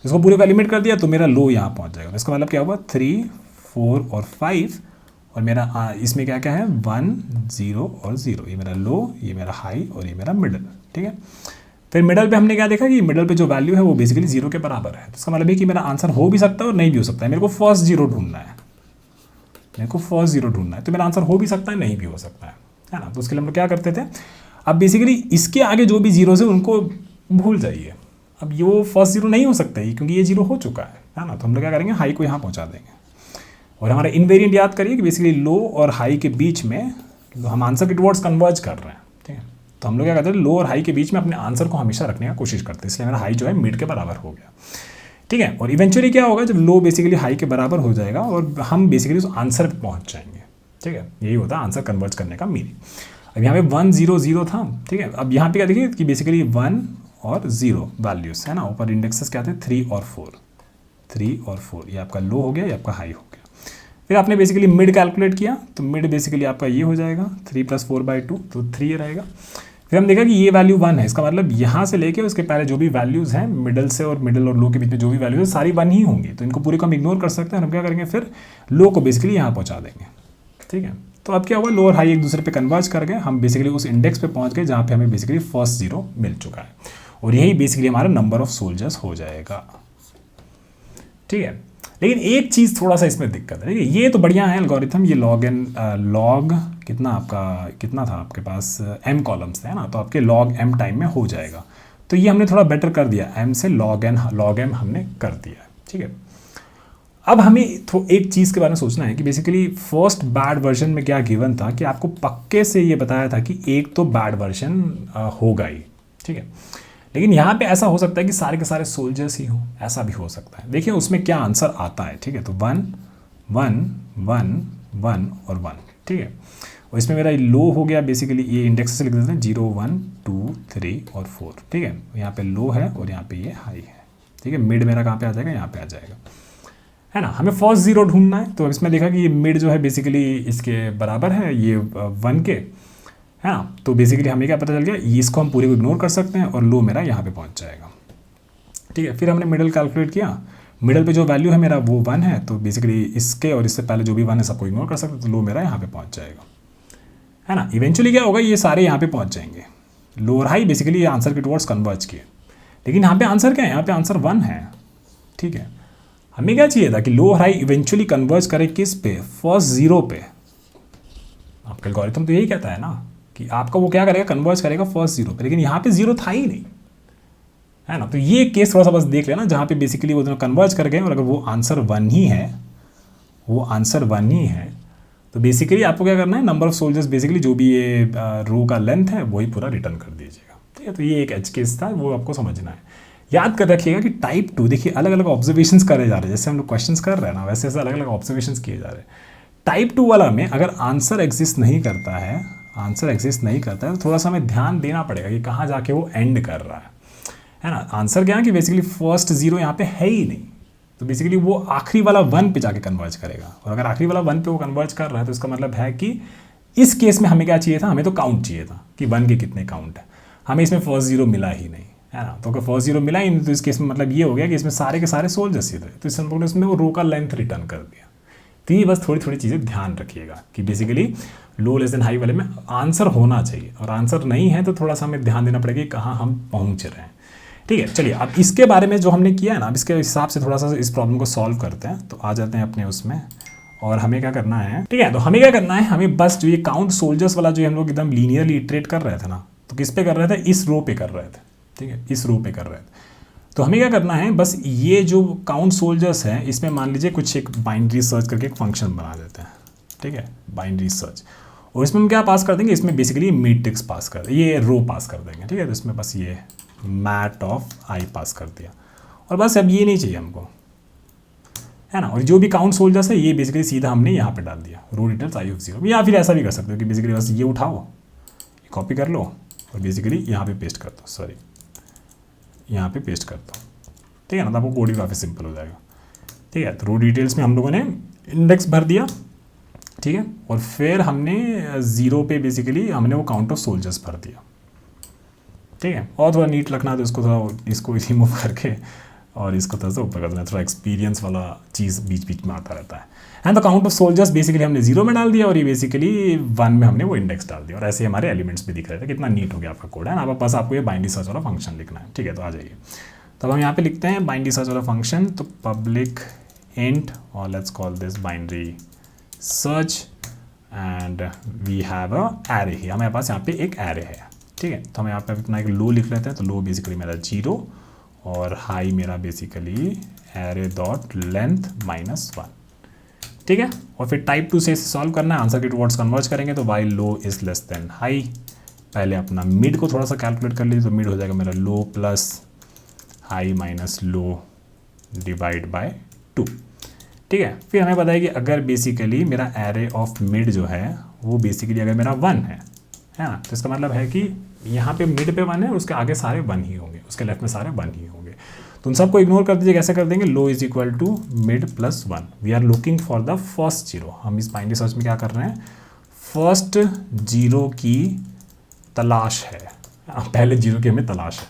इसको पूरे को एलिमिनेट कर दिया तो मेरा लो यहाँ पहुँच जाएगा। इसका मतलब क्या हुआ, 3 4 और 5, और मेरा इसमें क्या क्या है, 1 0 और 0, ये मेरा लो, ये मेरा हाई और ये मेरा मिडल। ठीक है, फिर मिडल पे हमने क्या देखा कि मिडल पे जो वैल्यू है वो बेसिकली 0 के बराबर है। तो इसका मतलब है कि मेरा आंसर हो भी सकता है और नहीं भी हो सकता है। मेरे को फर्स्ट 0 ढूंढना है, तो मेरा आंसर हो भी सकता है, नहीं भी हो सकता है ना। तो उसके लिए हम लोग क्या करते थे, अब बेसिकली इसके आगे जो भी 0 है उनको भूल जाइए। अब ये वो फर्स्ट 0 नहीं हो सकता है क्योंकि ये 0 हो चुका है ना। तो हम लोग क्या करेंगे, हाई को यहाँ पहुँचा देंगे। और हमारा इनवेरिएंट याद करिए कि बेसिकली लो और हाई के बीच में हम आंसर के टुवर्ड्स कन्वर्ज कर रहे हैं। ठीक है, तो हम लोग क्या करते हैं, लो और हाई के बीच में अपने आंसर को हमेशा रखने का कोशिश करते हैं। इसलिए मेरा हाई जो है मिड के बराबर हो गया। ठीक है, और इवेंचुअली क्या होगा, जब लो बेसिकली हाई के बराबर हो जाएगा और हम बेसिकली उस आंसर पे पहुंच जाएंगे। ठीक है, यही होता है आंसर कन्वर्ट करने का मीनिंग। अब यहाँ पे 1 0 0 था। ठीक है, अब यहाँ पे क्या देखिए कि बेसिकली 1 और 0 वैल्यूज है ना, ऊपर इंडेक्सेस क्या थे, 3 और 4, ये आपका लो हो गया, ये आपका हाई हो गया। फिर आपने बेसिकली मिड कैलकुलेट किया, तो मिड बेसिकली आपका ये हो जाएगा 3 + 4/2, तो 3 रहेगा। फिर हम देखा कि ये वैल्यू 1 है, इसका मतलब यहाँ से लेके उसके पहले जो भी वैल्यूज़ हैं मिडल से, और मिडल और लो के बीच में जो भी वैल्यूज है सारी 1 ही होंगी। तो इनको पूरे को हम इग्नोर कर सकते हैं। हम क्या करेंगे, फिर लो को बेसिकली यहाँ पहुँचा देंगे। ठीक है, तो अब क्या हुआ, लो और हाई एक दूसरे पे कन्वर्ज कर गए। हम बेसिकली उस इंडेक्स पे पहुँच गए जहाँ पे हमें बेसिकली फर्स्ट 0 मिल चुका है, और यही बेसिकली हमारा नंबर ऑफ सोल्जर्स हो जाएगा। ठीक है, लेकिन एक चीज़ थोड़ा सा इसमें दिक्कत है। देखिए, ये तो बढ़िया है एल्गोरिथम, ये लॉग कितना था आपके पास, m कॉलम्स थे, है ना। तो आपके log m टाइम में हो जाएगा। तो ये हमने थोड़ा बेटर कर दिया, m से log m हमने कर दिया। ठीक है, अब हमें एक चीज़ के बारे में सोचना है कि बेसिकली फर्स्ट बैड वर्जन में क्या गिवन था कि आपको पक्के से ये बताया था कि एक तो बैड वर्जन होगा ही, ठीक है। लेकिन यहाँ पे ऐसा हो सकता है कि सारे के सारे सोल्जर्स ही हों, ऐसा भी हो सकता है। देखिए उसमें क्या आंसर आता है, ठीक है। तो 1 1 1 1 और 1, ठीक है। और इसमें मेरा लो हो गया, बेसिकली ये इंडेक्स से लिख देते हैं 0 1 2 3 और 4, ठीक है। यहाँ पे लो है और यहाँ पे ये हाई है, ठीक है। मिड मेरा कहाँ पे आ जाएगा, यहाँ पे आ जाएगा, है ना। हमें फर्स्ट जीरो ढूंढना है, तो इसमें देखा कि ये मिड जो है बेसिकली इसके बराबर है ये 1 के, है ना। तो बेसिकली हमें क्या पता चल गया, इसको हम पूरे को इग्नोर कर सकते हैं और लो मेरा यहाँ पे पहुँच जाएगा, ठीक है। फिर हमने मिडल कैलकुलेट किया, मिडल पे जो वैल्यू है मेरा वो 1 है, तो बेसिकली इसके और इससे पहले जो भी 1 है सबको इग्नोर कर सकते हैं, तो लो मेरा यहाँ पे पहुँच जाएगा, है ना। इवेंचुअली क्या होगा, ये सारे यहाँ पे पहुँच जाएंगे, लो और हाई बेसिकली ये आंसर के टुवर्ड्स कन्वर्ज किए। लेकिन यहाँ पे आंसर क्या है, यहाँ पे आंसर 1 है, ठीक है। हमें क्या चाहिए था कि लो और हाई इवेंचुअली कन्वर्ज करे किस पे, फर्स्ट जीरो पे। आपका एल्गोरिथम तो यही कहता है ना कि आपका वो क्या करेगा, कन्वर्ज करेगा फर्स्ट जीरो पे, लेकिन यहाँ पे जीरो था ही नहीं, है ना। तो ये केस थोड़ा सा बस देख लेना जहाँ पे बेसिकली वो दोनों कन्वर्ज कर गए और अगर वो आंसर 1 ही है, वो आंसर 1 ही है, तो बेसिकली आपको क्या करना है, नंबर ऑफ सोल्जर्स बेसिकली जो भी ये रो का लेंथ है वही पूरा रिटर्न कर दीजिएगा, ठीक है। तो ये एक एज केस था, वो आपको समझना है। याद कर रखिएगा कि टाइप 2 देखिए अलग अलग ऑब्जर्वेशंस करे जा रहे हैं, जैसे हम लोग क्वेश्चंस कर रहे हैं ना वैसे अलग अलग ऑब्जर्वेशंस किए जा रहे हैं। टाइप 2 वाला में अगर आंसर एग्जिस्ट नहीं करता है, तो थोड़ा सा हमें ध्यान देना पड़ेगा कि कहाँ जाके वो एंड कर रहा है ना। आंसर क्या है कि बेसिकली फर्स्ट जीरो यहाँ पे है ही नहीं, तो बेसिकली वो आखिरी वाला 1 पे जाके कन्वर्ज करेगा, और अगर आखिरी वाला 1 पे वो कन्वर्ज कर रहा है तो इसका मतलब है कि इस केस में हमें क्या चाहिए था, हमें तो काउंट चाहिए था कि 1 के कितने काउंट है, हमें इसमें फर्स्ट जीरो मिला ही नहीं, है ना। तो अगर फर्स्ट जीरो मिला ही नहीं तो इस केस में मतलब ये हो गया कि इसमें सारे के सारे सोल्जर्स ही थे, तो इस लोगों ने इसमें वो रो का लेंथ रिटर्न कर दिया। तो ये बस थोड़ी थोड़ी चीज़ें ध्यान रखिएगा कि बेसिकली लो लेस देन हाई वाले में आंसर होना चाहिए, और आंसर नहीं है तो थोड़ा सा हमें ध्यान देना पड़ेगा कि कहाँ हम पहुँच रहे हैं, ठीक है। चलिए अब इसके बारे में जो हमने किया है ना, अब इसके हिसाब से थोड़ा सा इस प्रॉब्लम को सॉल्व करते हैं। तो आ जाते हैं अपने उसमें, और हमें क्या करना है, ठीक है। तो हमें क्या करना है, हमें बस जो ये काउंट सोल्जर्स वाला जो हम लोग एकदम लीनियरली इटरेट कर रहे थे ना, तो किस पे कर रहे थे, इस रो पे कर रहे थे, ठीक है, इस रो पे कर रहे थे। तो हमें क्या करना है, बस ये जो काउंट सोल्जर्स हैं इसमें मान लीजिए कुछ एक बाइनरी सर्च करके एक फंक्शन बना देते हैं, ठीक है, बाइनरी सर्च। और इसमें हम क्या पास कर देंगे, इसमें बेसिकली मैट्रिक्स पास कर देंगे, ये रो पास कर देंगे, ठीक है। तो इसमें बस ये मैट ऑफ आई पास कर दिया, और बस अब ये नहीं चाहिए हमको, है ना। और जो भी काउंट सोल्जर्स है ये बेसिकली सीधा हमने यहाँ पे डाल दिया, रो डिटेल्स आई ऑफ 0। या फिर ऐसा भी कर सकते हो कि बेसिकली बस ये उठाओ, कॉपी कर लो और बेसिकली यहाँ पे पेस्ट कर दो, सॉरी यहाँ पे पेस्ट कर दो, ठीक है ना। तो आपको कोड भी काफ़ी सिंपल हो जाएगा, ठीक है। तो रो डिटेल्स में हम लोगों ने इंडेक्स भर दिया, ठीक है, और फिर हमने 0 पे बेसिकली हमने वो काउंट ऑफ सोल्जर्स भर दिया, ठीक है। और थोड़ा नीट रखना, तो इसको रिमूव करके और इसको थोड़ा सा ऊपर कर देना, थोड़ा एक्सपीरियंस वाला चीज़ बीच बीच में आता रहता है। And the count of soldiers basically हमने 0 में डाल दिया, और ये बेसिकली 1 में हमने वो इंडेक्स डाल दिया, और ऐसे हमारे एलिमेंट्स भी दिख रहे थे। कितना नीट हो गया आपका कोड, है ना। बस आपको ये बाइनरी सर्च वाला फंक्शन लिखना है, ठीक है। तो आ जाइए, तब हम यहाँ पे लिखते हैं बाइनरी सर्च वाला फंक्शन। तो पब्लिक इंट, और let's call this binary search, and we have a array ही, हमारे पास यहाँ पे एक एरे है, ठीक है। तो हम यहाँ पे अपना एक लो लिख लेते हैं। तो लो बेसिकली मेरा 0 और हाई मेरा बेसिकली एरे डॉट लेंथ -1, ठीक है। और फिर टाइप 2 से सॉल्व करना है, आंसर के टुवर्ड्स कन्वर्ज करेंगे। तो while low is less than high, पहले अपना मिड को थोड़ा सा कैलकुलेट कर लीजिए। तो मिड हो जाएगा मेरा low plus high minus low divide by 2, ठीक है। फिर हमें पता है कि अगर बेसिकली मेरा एरे ऑफ मिड जो है वो बेसिकली अगर मेरा 1 है ना, तो इसका मतलब है कि यहाँ पे मिड पे 1 है, उसके आगे सारे 1 ही होंगे, उसके लेफ्ट में सारे 1 ही होंगे। तो उन सबको इग्नोर कर दीजिए। कैसे कर देंगे, low is equal to mid plus 1। We are looking for the first zero. हम इस बाइनरी सर्च में क्या कर रहे हैं, फर्स्ट जीरो की तलाश है, पहले जीरो की हमें तलाश है,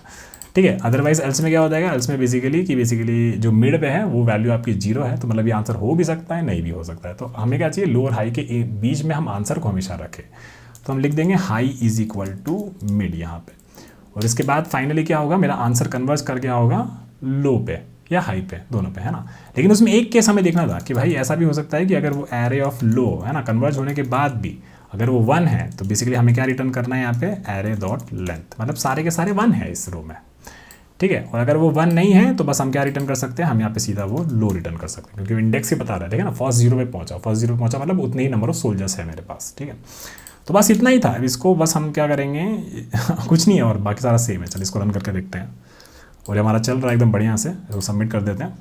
ठीक है। अदरवाइज एल्स में क्या हो जाएगा, एल्स में बेसिकली जो मिड पे है वो वैल्यू आपकी 0 है, तो मतलब ये आंसर हो भी सकता है, नहीं भी हो सकता है। तो हमें क्या चाहिए, लो और हाई के बीच में हम आंसर को हमेशा रखें। तो हम लिख देंगे high is equal to mid यहाँ पे, और इसके बाद फाइनली क्या होगा, मेरा आंसर कन्वर्ज कर गया होगा लो पे या हाई पे, दोनों पे, है ना। लेकिन उसमें एक केस हमें देखना था कि भाई ऐसा भी हो सकता है कि अगर वो एरे ऑफ लो है ना, कन्वर्ज होने के बाद भी अगर वो 1 है, तो बेसिकली हमें क्या रिटर्न करना है यहाँ पे, एरे डॉट लेंथ, मतलब सारे के सारे 1 है इस रो में, ठीक है। और अगर वो 1 नहीं है तो बस हम क्या रिटर्न कर सकते हैं, हम यहाँ पे सीधा वो लो रिटर्न कर सकते हैं, क्योंकि इंडेक्स ही बता रहा है, ठीक है ना। फर्स्ट जीरो पे पहुंचा मतलब उतने ही नंबर ऑफ सोल्जर्स है मेरे पास, ठीक है। तो बस इतना ही था। अब इसको बस हम क्या करेंगे कुछ नहीं है और बाकी सारा सेम है। चलिए इसको रन करके देखते हैं। और ये हमारा चल रहा है एकदम बढ़िया से, तो सबमिट कर देते हैं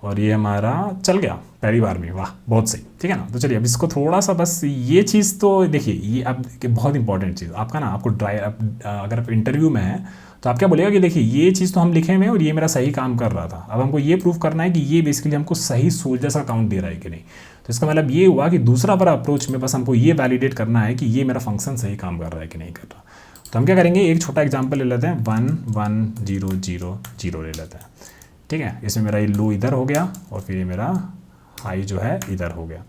और ये हमारा चल गया पहली बार में, वाह बहुत सही, ठीक है ना। तो चलिए अब इसको थोड़ा सा बस ये चीज़ तो देखिए, ये अब बहुत इंपॉर्टेंट चीज़ आपका ना, आपको अगर आप इंटरव्यू में है तो आप क्या बोलेगा कि देखिए ये चीज़ तो हम लिखे हुए हैं और ये मेरा सही काम कर रहा था, अब हमको ये प्रूफ करना है कि ये बेसिकली हमको सही सोल्जर्स का काउंट दे रहा है कि नहीं। तो इसका मतलब ये हुआ कि दूसरा वाला अप्रोच में बस हमको ये वैलिडेट करना है कि ये मेरा फंक्शन सही काम कर रहा है कि नहीं कर रहा। तो हम क्या करेंगे, एक छोटा एग्जाम्पल ले लेते हैं, 1 1 0 0 0 ले लेते हैं, ठीक है। इसमें मेरा ये लो इधर हो गया और फिर ये मेरा हाई जो है इधर हो गया,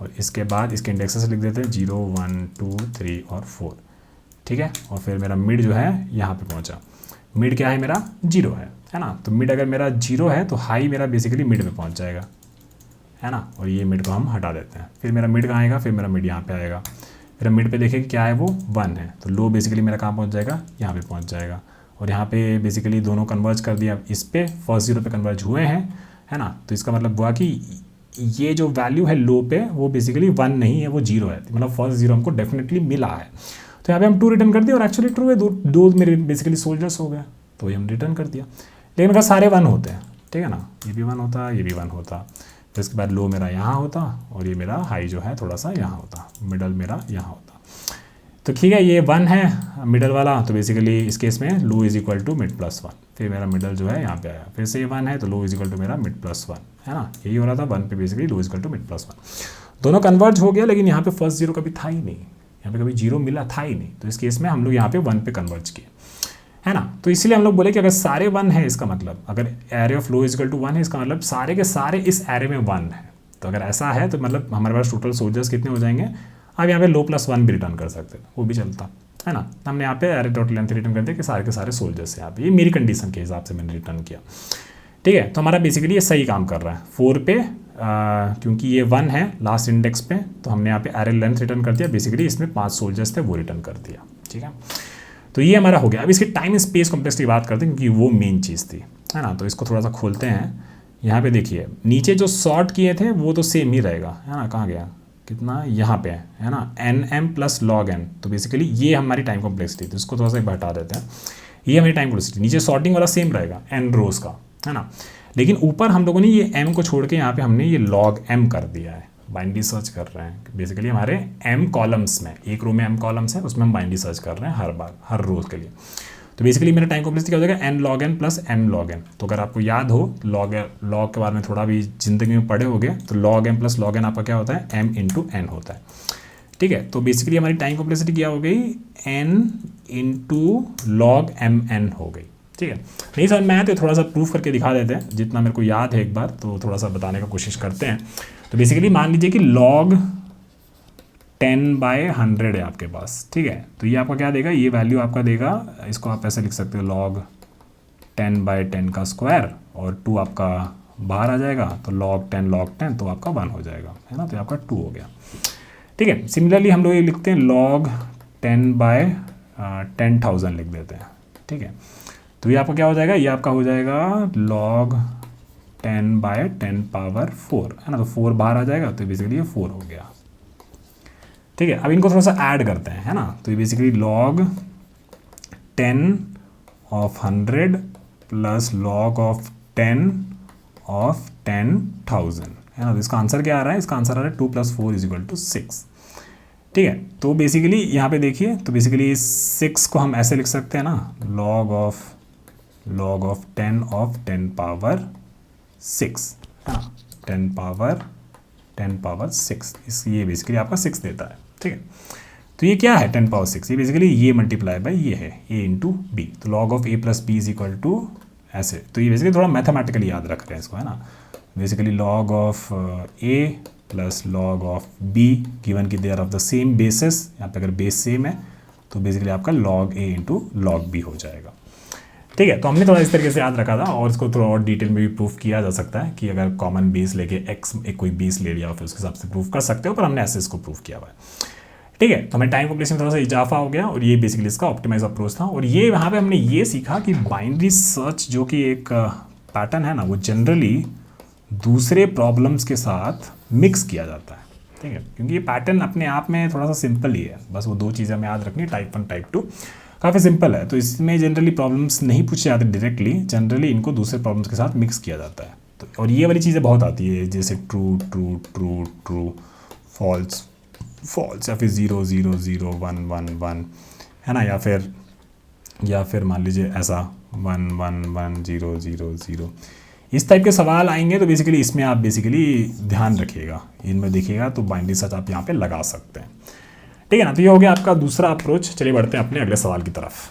और इसके बाद इसके इंडेक्सेस लिख देते हैं 0 1 2 3 और 4, ठीक है। और फिर मेरा मिड जो है यहाँ पे पहुँचा, मिड क्या है मेरा 0 है ना। तो मिड अगर मेरा 0 है तो हाई मेरा बेसिकली मिड में पहुँच जाएगा, है ना। और ये मिड को हम हटा देते हैं, फिर मेरा मिड कहाँ आएगा, फिर मेरा मिड यहाँ पे आएगा, फिर मिड पे देखें कि क्या है वो 1 है, तो लो बेसिकली मेरा कहाँ पहुँच जाएगा, यहाँ पे पहुँच जाएगा। और यहाँ पे बेसिकली दोनों कन्वर्ज कर दिया, इस पे फर्स्ट जीरो पे कन्वर्ज हुए हैं, है ना। तो इसका मतलब हुआ कि ये जो वैल्यू है लो पे वो बेसिकली 1 नहीं है, वो 0 है, मतलब फर्स्ट जीरो हमको डेफिनेटली मिला है। तो यहाँ पे हम 2 रिटर्न कर दिया और एक्चुअली ट्रू है, दो मेरे बेसिकली सोल्जर्स हो गए, तो ये हम रिटर्न कर दिया। लेकिन अगर सारे 1 होते हैं, ठीक है ना, ये भी 1 होता, ये भी 1 होता, फिर इसके बाद लो मेरा यहाँ होता और ये मेरा हाई जो है थोड़ा सा यहाँ होता, मिडल मेरा यहाँ होता। तो ठीक है, ये 1 है मिडल वाला, तो बेसिकली इस केस में low is equal to mid plus 1, फिर मेरा मिडल जो है यहाँ पे आया, फिर से ये 1 है तो लो इज इक्वल टू मेरा मिड प्लस 1, है ना। यही हो रहा था 1 पे basically low is equal to mid plus 1, दोनों कन्वर्ज हो गया। लेकिन यहाँ पे फर्स्ट जीरो कभी था ही नहीं, यहाँ पे कभी जीरो मिला था ही नहीं, तो इस केस में हम लोग यहाँ पे 1 पे कन्वर्ज किए, है ना। तो इसलिए हम लोग बोले कि अगर सारे 1 है, इसका मतलब अगर array of low is equal to 1 है, इसका मतलब सारे के सारे इस एरे में 1 है। तो अगर ऐसा है तो मतलब हमारे पास टोटल सोल्जर्स कितने हो जाएंगे, आप यहाँ पे लो प्लस 1 भी रिटर्न कर सकते थे, वो भी चलता, है ना। हमने यहाँ पे एरे टोटल लेंथ रिटर्न कर दिया कि सारे के सारे सोल्जर्स हैं यहाँ पे, ये मेरी कंडीशन के हिसाब से मैंने रिटर्न किया, ठीक है। तो हमारा बेसिकली ये सही काम कर रहा है 4 पे, क्योंकि ये 1 है लास्ट इंडेक्स पे, तो हमने यहाँ पे एरे लेंथ रिटर्न कर दिया, बेसिकली इसमें 5 सोल्जर्स थे वो रिटर्न कर दिया, ठीक है। तो ये हमारा हो गया। अब इसकी टाइम स्पेस कॉम्प्लेक्सिटी की बात करते हैं, क्योंकि वो मेन चीज़ थी, है ना। तो इसको थोड़ा सा खोलते हैं। यहाँ पे देखिए नीचे जो सॉर्ट किए थे वो तो सेम ही रहेगा, है ना। कहाँ गया, कितना यहाँ पे है ना, NM प्लस log n। तो बेसिकली ये हमारी टाइम कॉम्प्लेक्सिटी, तो इसको थोड़ा सा हटा देते हैं। ये हमारी टाइम कॉम्प्लेक्सिटी, नीचे सॉर्टिंग वाला सेम रहेगा n रोज का, है ना। लेकिन ऊपर हम लोगों ने ये m को छोड़ के यहाँ पे हमने ये log m कर दिया है। बाइनरी सर्च कर रहे हैं बेसिकली हमारे m कॉलम्स में, एक रो में m कॉलम्स है, उसमें हम बाइनरी सर्च कर रहे हैं हर बार, हर रोज के लिए। तो बेसिकली मेरा टाइम कॉम्प्लेक्सिटी क्या हो जाएगा, n log n plus m log n। तो अगर आपको याद हो log के बारे में थोड़ा भी जिंदगी में पढ़े होगे, तो log m plus log n आपका क्या होता है, m इंटू n होता है, ठीक है। तो बेसिकली हमारी टाइम कॉम्प्लेक्सिटी क्या हो गई, n into log m n हो गई, ठीक है। नहीं समझ में आया तो थोड़ा सा प्रूफ करके दिखा देते हैं, जितना मेरे को याद है एक बार तो थोड़ा सा बताने का कोशिश करते हैं। तो बेसिकली मान लीजिए कि log 10/100 है आपके पास, ठीक है। तो ये आपका क्या देगा, ये वैल्यू आपका देगा, इसको आप ऐसे लिख सकते हो log 10/10 का स्क्वायर, और 2 आपका बाहर आ जाएगा, तो log 10 तो आपका 1 हो जाएगा, है ना। तो आपका 2 हो गया, ठीक है। सिमिलरली हम लोग ये लिखते हैं log 10/10,000 लिख देते हैं, ठीक है। तो ये आपका क्या हो जाएगा, ये आपका हो जाएगा log 10/10 पावर 4, है ना। तो 4 बाहर आ जाएगा, तो बेसिकली ये 4 हो गया, ठीक है। अब इनको थोड़ा सा ऐड करते हैं, है ना। तो ये बेसिकली log 10/100 प्लस log 10/10,000, है ना। तो इसका आंसर क्या आ रहा है, इसका आंसर आ रहा है 2 + 4 = 6, ठीक है। तो बेसिकली यहाँ पे देखिए, तो बेसिकली 6 को हम ऐसे लिख सकते हैं ना, log 10 पावर 6, हाँ 10 पावर 6, इस ये बेसिकली आपका 6 देता है, ठीक है। तो ये क्या है 10 पावर 6, ये बेसिकली ये मल्टीप्लाई बाय ये है a इंटू बी। तो log of a plus b is equal to ऐसे, तो ये बेसिकली थोड़ा मैथमेटिकली याद रख रहे हैं इसको, है ना। Basically log of a plus log of b given की they are of the same basis, यहाँ पे अगर बेस सेम है तो बेसिकली आपका log a into log b हो जाएगा, ठीक है। तो हमने थोड़ा इस तरीके से याद रखा था, और इसको थोड़ा और डिटेल में भी प्रूफ किया जा सकता है कि अगर कॉमन बेस लेके x एक कोई बेस ले लिया फिर उसके हिसाब से प्रूफ कर सकते हो, पर हमने ऐसे इसको प्रूफ किया हुआ है, ठीक है, तो हमें टाइम कॉम्प्लेक्सिटी में थोड़ा सा इजाफा हो गया और ये बेसिकली इसका ऑप्टिमाइज अप्रोच था। और ये यहाँ पे हमने ये सीखा कि बाइनरी सर्च जो कि एक पैटर्न है ना, वो जनरली दूसरे प्रॉब्लम्स के साथ मिक्स किया जाता है। ठीक है, क्योंकि ये पैटर्न अपने आप में थोड़ा सा सिंपल ही है, बस वो दो चीज़ें हमें याद रखनी, टाइप 1 टाइप 2 काफ़ी सिंपल है। तो इसमें जनरली प्रॉब्लम्स नहीं पूछे जाते डायरेक्टली, जनरली इनको दूसरे प्रॉब्लम्स के साथ मिक्स किया जाता है। तो और ये वाली चीज़ें बहुत आती है, जैसे true true true true, false false, या फिर 0 0 0 1 1 1, है ना, या फिर मान लीजिए ऐसा 1 1 1 0 0 0, इस टाइप के सवाल आएंगे। तो बेसिकली इसमें आप बेसिकली ध्यान रखिएगा, इनमें देखिएगा तो बाइनरी सर्च आप यहाँ पे लगा सकते हैं। ठीक है ना, तो ये हो गया आपका दूसरा अप्रोच। चलिए बढ़ते हैं अपने अगले सवाल की तरफ।